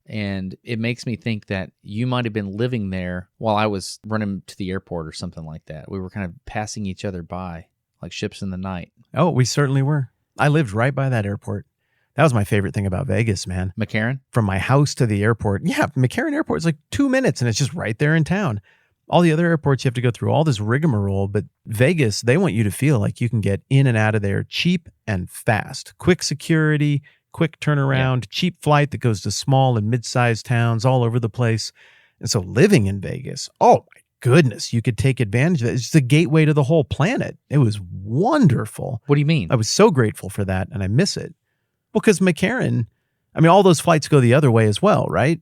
And it makes me think that you might have been living there while I was running to the airport or something like that. We were kind of passing each other by like ships in the night. Oh, we certainly were. I lived right by that airport. That was my favorite thing about Vegas, man. McCarran? From my house to the airport. Yeah, McCarran Airport is like 2 minutes and it's just right there in town. All the other airports, you have to go through all this rigmarole, but Vegas, they want you to feel like you can get in and out of there cheap and fast. Quick security, quick turnaround, cheap flight that goes to small and mid-sized towns all over the place. And so living in Vegas, oh my goodness, you could take advantage of it. It's the gateway to the whole planet. It was wonderful. What do you mean? I was so grateful for that, and I miss it. Well, because McCarran, I mean, all those flights go the other way as well, right?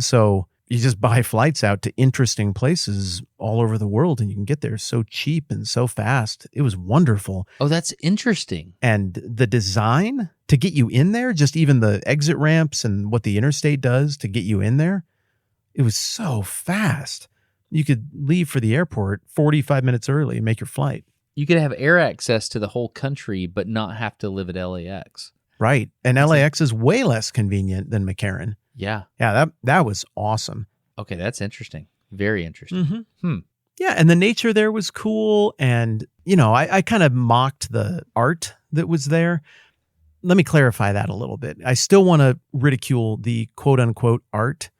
So you just buy flights out to interesting places all over the world, and you can get there so cheap and so fast. It was wonderful. Oh, that's interesting. And the design to get you in there, just even the exit ramps and what the interstate does to get you in there, it was so fast. You could leave for the airport 45 minutes early and make your flight. You could have air access to the whole country, but not have to live at LAX. Right. And LAX is way less convenient than McCarran. Yeah. Yeah, that was awesome. Okay, that's interesting. Very interesting. Yeah, and the nature there was cool. And, you know, I kind of mocked the art that was there. Let me clarify that a little bit. I still want to ridicule the quote-unquote art,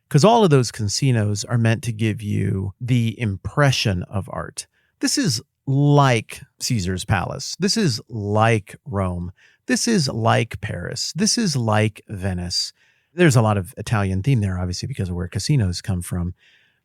because all of those casinos are meant to give you the impression of art. This is like Caesar's Palace. This is like Rome. This is like Paris. This is like Venice. There's a lot of Italian theme there, obviously, because of where casinos come from.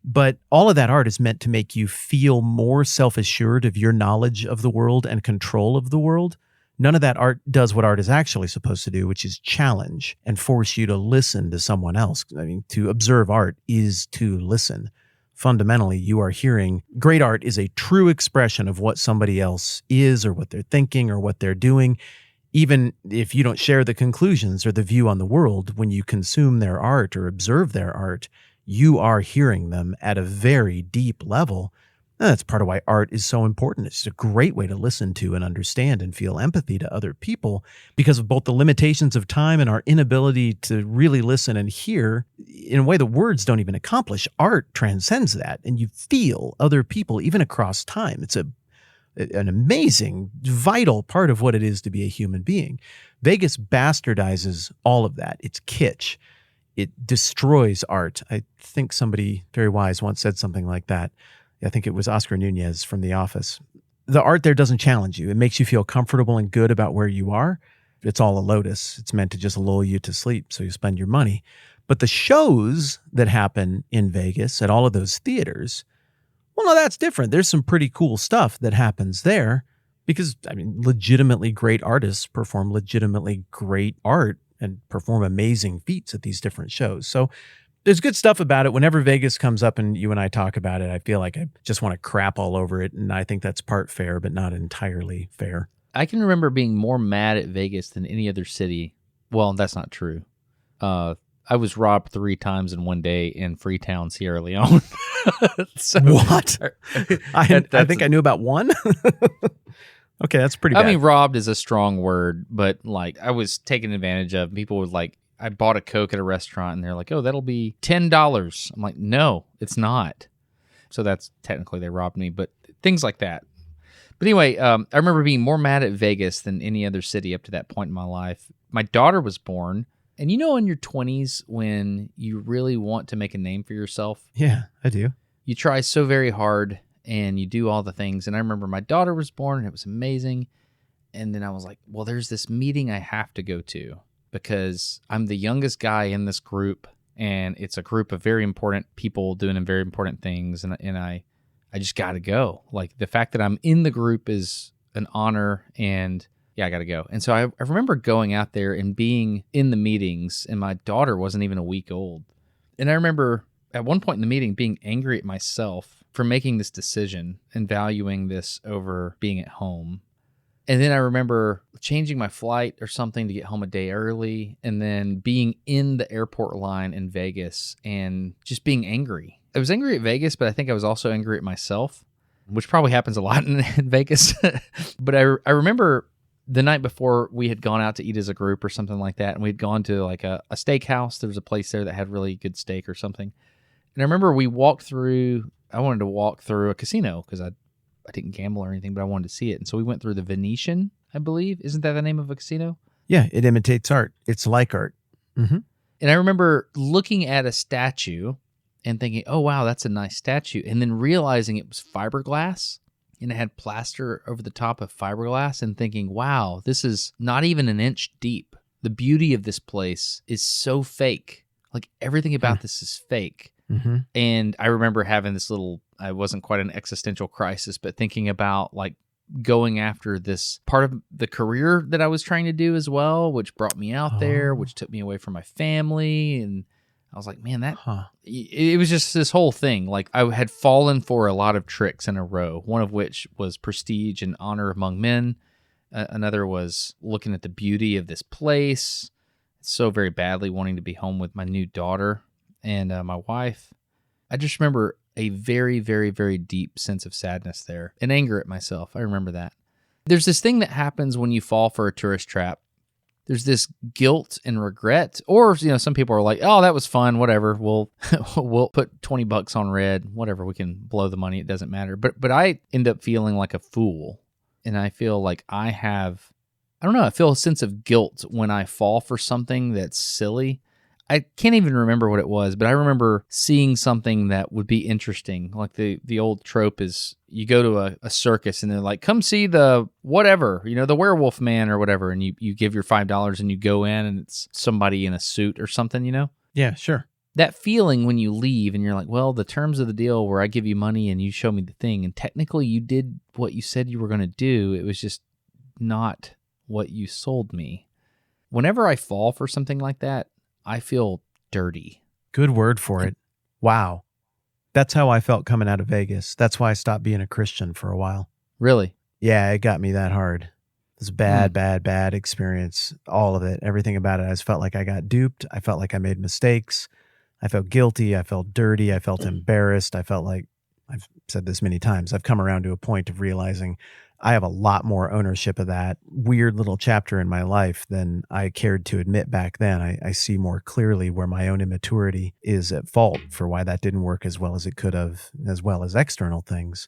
But all of that art is meant to make you feel more self-assured of your knowledge of the world and control of the world. None of that art does what art is actually supposed to do, which is challenge and force you to listen to someone else. I mean, to observe art is to listen. Fundamentally, you are hearing. Great art is a true expression of what somebody else is or what they're thinking or what they're doing. Even if you don't share the conclusions or the view on the world, when you consume their art or observe their art, you are hearing them at a very deep level. And that's part of why art is so important. It's a great way to listen to and understand and feel empathy to other people because of both the limitations of time and our inability to really listen and hear in a way that words don't even accomplish. Art transcends that, and you feel other people even across time. It's an amazing, vital part of what it is to be a human being. Vegas bastardizes all of that. It's kitsch. It destroys art. I think somebody very wise once said something like that. I think it was Oscar Nunez from The Office. The art there doesn't challenge you. It makes you feel comfortable and good about where you are. It's all a lotus. It's meant to just lull you to sleep so you spend your money. But the shows that happen in Vegas at all of those theaters, well, no, that's different. There's some pretty cool stuff that happens there because, I mean, legitimately great artists perform legitimately great art and perform amazing feats at these different shows. So there's good stuff about it. Whenever Vegas comes up and you and I talk about it, I feel like I just want to crap all over it. And I think that's part fair, but not entirely fair. I can remember being more mad at Vegas than any other city. Well, that's not true. I was robbed 3 times in one day in Freetown, Sierra Leone. So, what? I think I knew about one. Okay, that's pretty bad. I mean, robbed is a strong word, but like I was taken advantage of. People would like, I bought a Coke at a restaurant and they're like, oh, that'll be $10. I'm like, no, it's not. So that's technically they robbed me, but things like that. But anyway, I remember being more mad at Vegas than any other city up to that point in my life. My daughter was born. And you know in your 20s when you really want to make a name for yourself? Yeah, I do. You try so very hard and you do all the things. And I remember my daughter was born and it was amazing. And then I was like, well, there's this meeting I have to go to because I'm the youngest guy in this group. And it's a group of very important people doing very important things. And I just got to go. Like the fact that I'm in the group is an honor and yeah, I got to go. And so I remember going out there and being in the meetings, and my daughter wasn't even a week old. And I remember at one point in the meeting being angry at myself for making this decision and valuing this over being at home. And then I remember changing my flight or something to get home a day early, and then being in the airport line in Vegas and just being angry. I was angry at Vegas, but I think I was also angry at myself, which probably happens a lot in Vegas. But I remember the night before we had gone out to eat as a group or something like that, and we'd gone to like a steakhouse. There was a place there that had really good steak or something. And I remember I wanted to walk through a casino because I I didn't gamble or anything, but I wanted to see it. And so we went through the Venetian, I believe. Isn't that the name of a casino? Yeah, it imitates art. It's like art. Mm-hmm. And I remember looking at a statue and thinking, oh, wow, that's a nice statue. And then realizing it was fiberglass and it had plaster over the top of fiberglass and thinking, wow, this is not even an inch deep. The beauty of this place is so fake. Like everything about this is fake. Mm-hmm. And I remember having this little, I wasn't quite an existential crisis, but thinking about like going after this part of the career that I was trying to do as well, which brought me out there, which took me away from my family. And I was like, man, it was just this whole thing. Like I had fallen for a lot of tricks in a row, one of which was prestige and honor among men. Another was looking at the beauty of this place so very badly, wanting to be home with my new daughter and my wife. I just remember a very, very, very deep sense of sadness there and anger at myself. I remember that. There's this thing that happens when you fall for a tourist trap. There's this guilt and regret, or some people are like, "Oh, that was fun. Whatever. We'll put $20 on red. Whatever. We can blow the money. It doesn't matter." But I end up feeling like a fool, and I feel like I don't know. I feel a sense of guilt when I fall for something that's silly. I can't even remember what it was, but I remember seeing something that would be interesting. Like the old trope is you go to a circus and they're like, come see the whatever, the werewolf man or whatever. And you give your $5 and you go in and it's somebody in a suit or something, Yeah, sure. That feeling when you leave and you're like, well, the terms of the deal where I give you money and you show me the thing. And technically you did what you said you were going to do. It was just not what you sold me. Whenever I fall for something like that, I feel dirty. Good word for it. Wow. That's how I felt coming out of Vegas. That's why I stopped being a Christian for a while. Really? Yeah, it got me that hard. It was a bad experience. All of it. Everything about it. I just felt like I got duped. I felt like I made mistakes. I felt guilty. I felt dirty. I felt embarrassed. I felt like, I've said this many times, I've come around to a point of realizing I have a lot more ownership of that weird little chapter in my life than I cared to admit back then. I see more clearly where my own immaturity is at fault for why that didn't work as well as it could have, as well as external things.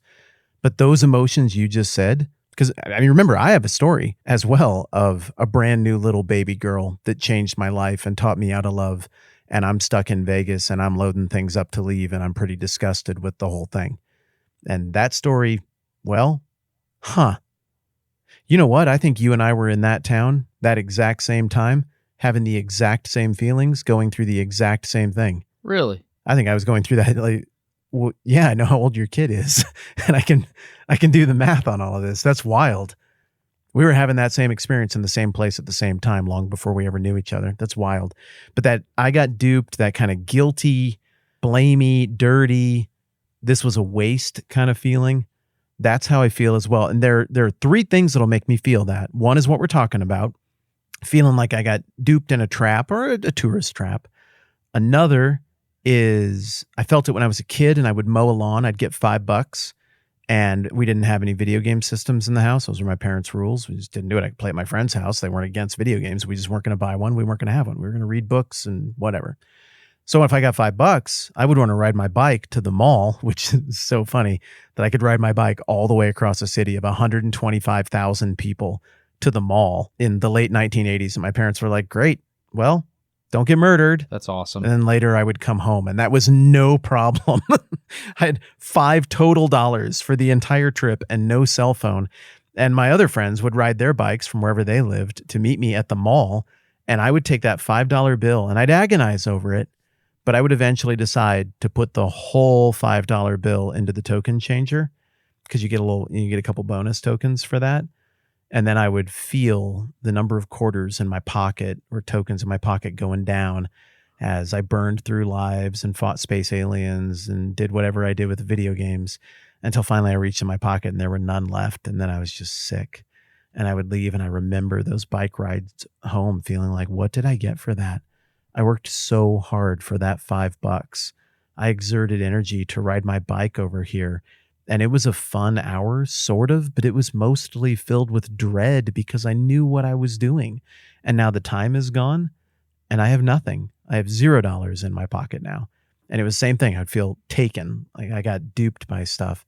But those emotions you just said, because remember, I have a story as well of a brand new little baby girl that changed my life and taught me how to love. And I'm stuck in Vegas and I'm loading things up to leave and I'm pretty disgusted with the whole thing. And that story, well, you know what? I think you and I were in that town, that exact same time, having the exact same feelings, going through the exact same thing. Really? I think I was going through that. Like, well, yeah, I know how old your kid is, and I can do the math on all of this. That's wild. We were having that same experience in the same place at the same time, long before we ever knew each other. That's wild. But that I got duped, that kind of guilty, blamey, dirty, this was a waste kind of feeling. That's how I feel as well. And there are three things that'll make me feel that. One is what we're talking about, feeling like I got duped in a trap or a tourist trap. Another is I felt it when I was a kid and I would mow a lawn. I'd get $5 and we didn't have any video game systems in the house. Those were my parents' rules. We just didn't do it. I could play at my friend's house. They weren't against video games. We just weren't going to buy one. We weren't going to have one. We were going to read books and whatever. So if I got $5, I would want to ride my bike to the mall, which is so funny that I could ride my bike all the way across a city of 125,000 people to the mall in the late 1980s. And my parents were like, great, well, don't get murdered. That's awesome. And then later I would come home and that was no problem. I had $5 total for the entire trip and no cell phone. And my other friends would ride their bikes from wherever they lived to meet me at the mall. And I would take that $5 bill and I'd agonize over it. But I would eventually decide to put the whole $5 bill into the token changer because you get a couple bonus tokens for that. And then I would feel the number of quarters in my pocket or tokens in my pocket going down as I burned through lives and fought space aliens and did whatever I did with video games until finally I reached in my pocket and there were none left. And then I was just sick and I would leave and I remember those bike rides home feeling like, what did I get for that? I worked so hard for that $5. I exerted energy to ride my bike over here. And it was a fun hour, sort of, but it was mostly filled with dread because I knew what I was doing. And now the time is gone and I have nothing. I have $0 in my pocket now. And it was the same thing. I'd feel taken. Like I got duped by stuff.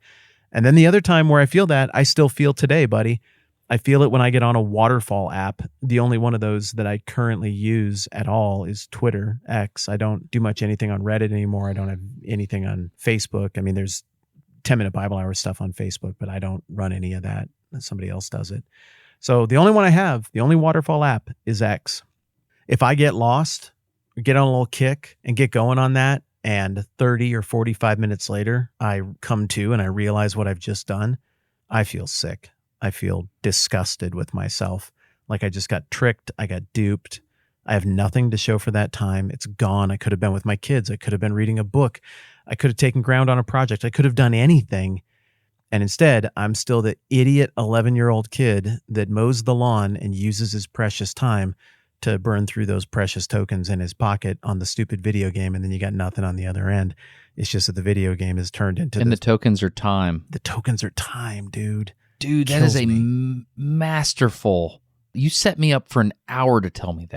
And then the other time where I feel that, I still feel today, buddy. I feel it when I get on a waterfall app. The only one of those that I currently use at all is Twitter, X. I don't do much anything on Reddit anymore. I don't have anything on Facebook. I mean, there's 10-minute Bible hour stuff on Facebook, but I don't run any of that. Somebody else does it. So the only one I have, the only waterfall app is X. If I get lost, get on a little kick and get going on that, and 30 or 45 minutes later, I come to and I realize what I've just done, I feel sick. I feel disgusted with myself. Like I just got tricked. I got duped. I have nothing to show for that time. It's gone. I could have been with my kids. I could have been reading a book. I could have taken ground on a project. I could have done anything. And instead, I'm still the idiot 11-year-old kid that mows the lawn and uses his precious time to burn through those precious tokens in his pocket on the stupid video game. And then you got nothing on the other end. It's just that the video game is turned into... And the tokens are time. The tokens are time, dude. Dude, that is a masterful... You set me up for an hour to tell me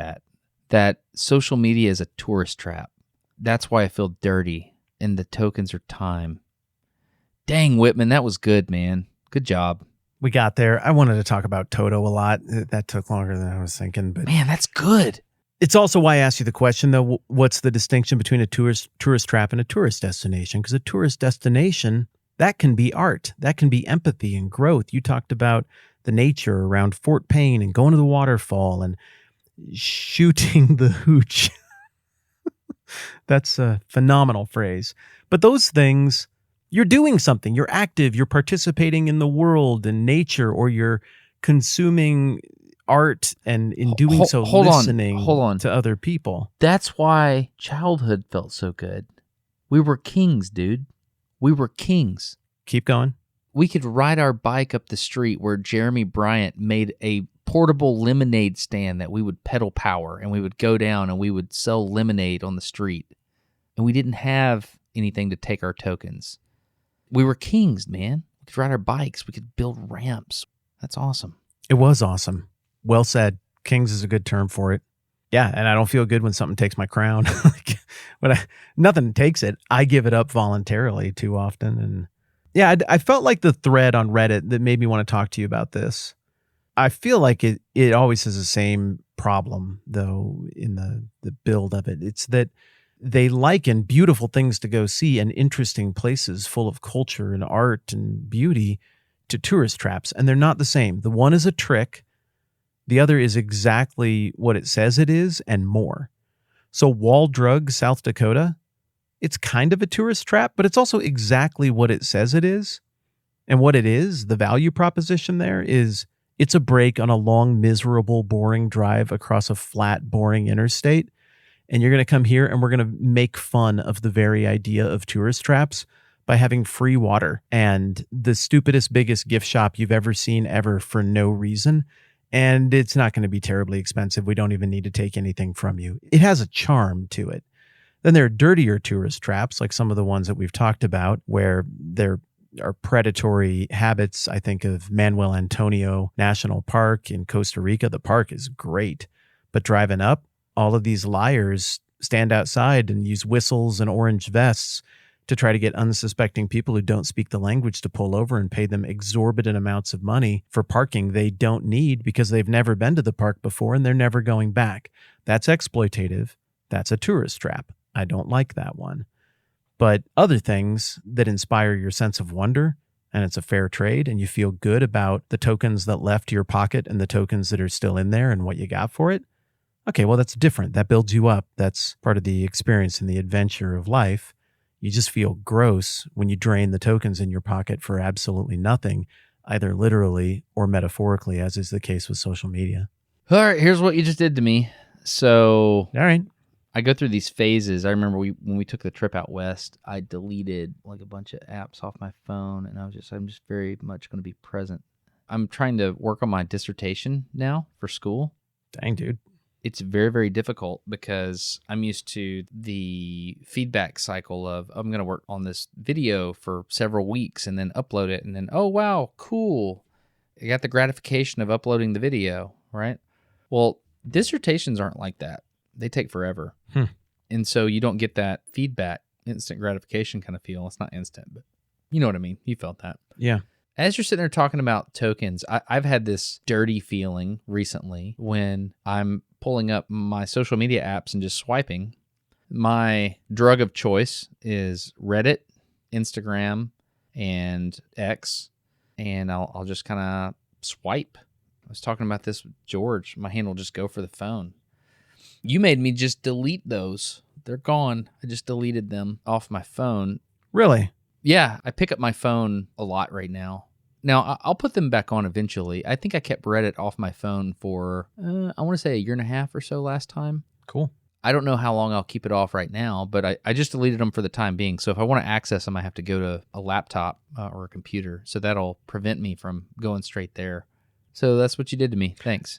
that social media is a tourist trap. That's why I feel dirty, and the tokens are time. Dang, Whitman, that was good, man. Good job. We got there. I wanted to talk about Toto a lot. That took longer than I was thinking. But man, that's good. It's also why I asked you the question, though, what's the distinction between a tourist trap and a tourist destination? Because a tourist destination, that can be art. That can be empathy and growth. You talked about the nature around Fort Payne and going to the waterfall and shooting the hooch. That's a phenomenal phrase. But those things, you're doing something. You're active. You're participating in the world and nature, or you're consuming art, and in doing so, listening to other people. That's why childhood felt so good. We were kings, dude. We were kings. Keep going. We could ride our bike up the street where Jeremy Bryant made a portable lemonade stand that we would pedal power, and we would go down and we would sell lemonade on the street. And we didn't have anything to take our tokens. We were kings, man. We could ride our bikes. We could build ramps. That's awesome. It was awesome. Well said. Kings is a good term for it. Yeah, and I don't feel good when something takes my crown. Nothing takes it. I give it up voluntarily too often. And yeah, I felt like the thread on Reddit that made me want to talk to you about this. I feel like it always has the same problem, though, in the build of it. It's that they liken beautiful things to go see and interesting places full of culture and art and beauty to tourist traps, and they're not the same. The one is a trick. The other is exactly what it says it is and more. So Wall Drug, South Dakota, it's kind of a tourist trap, but it's also exactly what it says it is. And what it is, the value proposition there is, it's a break on a long, miserable, boring drive across a flat, boring interstate. And you're going to come here and we're going to make fun of the very idea of tourist traps by having free water and the stupidest, biggest gift shop you've ever seen ever for no reason. And it's not going to be terribly expensive. We don't even need to take anything from you. It has a charm to it. Then there are dirtier tourist traps, like some of the ones that we've talked about, where there are predatory habits. I think of Manuel Antonio National Park in Costa Rica. The park is great, but driving up, all of these liars stand outside and use whistles and orange vests to try to get unsuspecting people who don't speak the language to pull over and pay them exorbitant amounts of money for parking they don't need because they've never been to the park before and they're never going back. That's exploitative. That's a tourist trap. I don't like that one. But other things that inspire your sense of wonder, and it's a fair trade, and you feel good about the tokens that left your pocket and the tokens that are still in there and what you got for it. Okay, well, that's different. That builds you up. That's part of the experience and the adventure of life. You just feel gross when you drain the tokens in your pocket for absolutely nothing, either literally or metaphorically, as is the case with social media. All right, here's what you just did to me. So, all right, I go through these phases. I remember when we took the trip out west, I deleted like a bunch of apps off my phone, and I'm just very much going to be present. I'm trying to work on my dissertation now for school. Dang, dude. It's very, very difficult because I'm used to the feedback cycle of I'm going to work on this video for several weeks and then upload it. And then, oh, wow, cool. I got the gratification of uploading the video, right? Well, dissertations aren't like that. They take forever. And so you don't get that feedback, instant gratification kind of feel. It's not instant, but You know what I mean? You felt that. Yeah. As you're sitting there talking about tokens, I've had this dirty feeling recently when I'm pulling up my social media apps and just swiping. My drug of choice is Reddit, Instagram, and X, and I'll just kind of swipe. I was talking about this with George. My hand will just go for the phone. You made me just delete those. They're gone. I just deleted them off my phone. Really? Yeah, I pick up my phone a lot right now. Now, I'll put them back on eventually. I think I kept Reddit off my phone for, I want to say 1.5 years or so last time. Cool. I don't know how long I'll keep it off right now, but I just deleted them for the time being. So if I want to access them, I have to go to a laptop or a computer. So that'll prevent me from going straight there. So that's what you did to me. Thanks.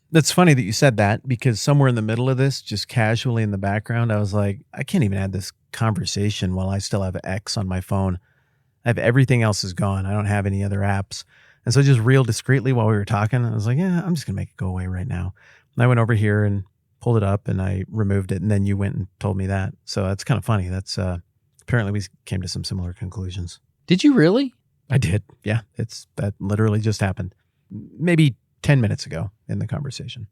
That's funny that you said that, because somewhere in the middle of this, just casually in the background, I was like, I can't even have this conversation while I still have X on my phone. I have everything else is gone. I don't have any other apps. And so just real discreetly while we were talking, I was like, yeah, I'm just going to make it go away right now. And I went over here and pulled it up and I removed it. And then you went and told me that. So that's kind of funny. That's apparently we came to some similar conclusions. Did you really? I did. Yeah. That literally just happened. Maybe 10 minutes ago in the conversation.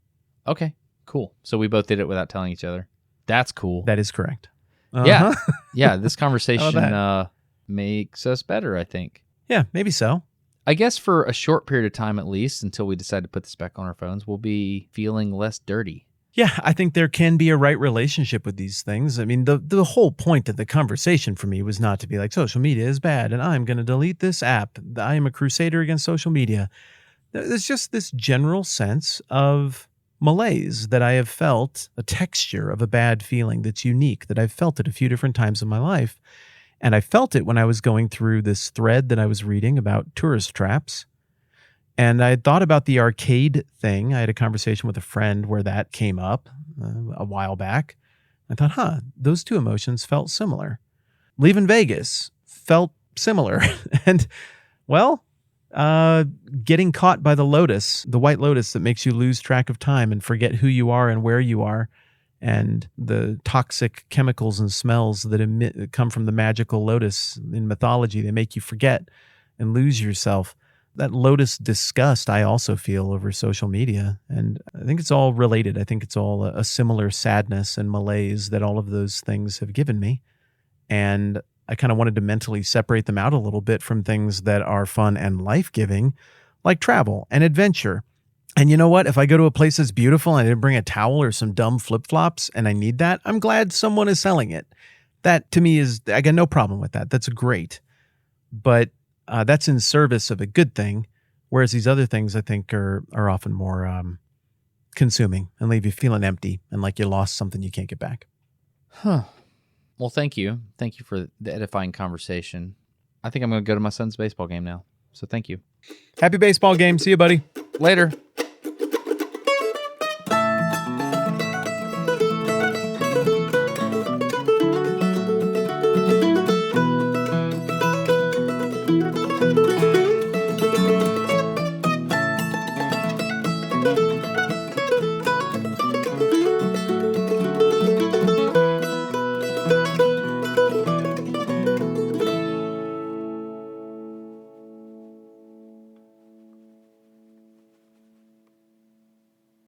Okay, cool. So we both did it without telling each other. That's cool. That is correct. Yeah. Yeah. This conversation makes us better, I think. Yeah, maybe so. I guess for a short period of time, at least, until we decide to put this back on our phones, we'll be feeling less dirty. Yeah, I think there can be a right relationship with these things. I mean, the whole point of the conversation for me was not to be like, social media is bad and I'm going to delete this app. I am a crusader against social media. There's just this general sense of malaise that I have felt, a texture of a bad feeling that's unique, that I've felt at a few different times in my life. And I felt it when I was going through this thread that I was reading about tourist traps. And I had thought about the arcade thing. I had a conversation with a friend where that came up a while back. I thought, those two emotions felt similar. Leaving Vegas felt similar. And, well, getting caught by the lotus, the white lotus that makes you lose track of time and forget who you are and where you are, and the toxic chemicals and smells that come from the magical lotus in mythology, they make you forget and lose yourself. That lotus disgust I also feel over social media. And I think it's all related. I think it's all a similar sadness and malaise that all of those things have given me. And I kind of wanted to mentally separate them out a little bit from things that are fun and life-giving, like travel and adventure. And you know what? If I go to a place that's beautiful and I didn't bring a towel or some dumb flip-flops and I need that, I'm glad someone is selling it. That to me is, I got no problem with that. That's great. But that's in service of a good thing. Whereas these other things I think are often more consuming and leave you feeling empty and like you lost something you can't get back. Huh. Well, thank you. Thank you for the edifying conversation. I think I'm going to go to my son's baseball game now. So thank you. Happy baseball game. See you, buddy. Later.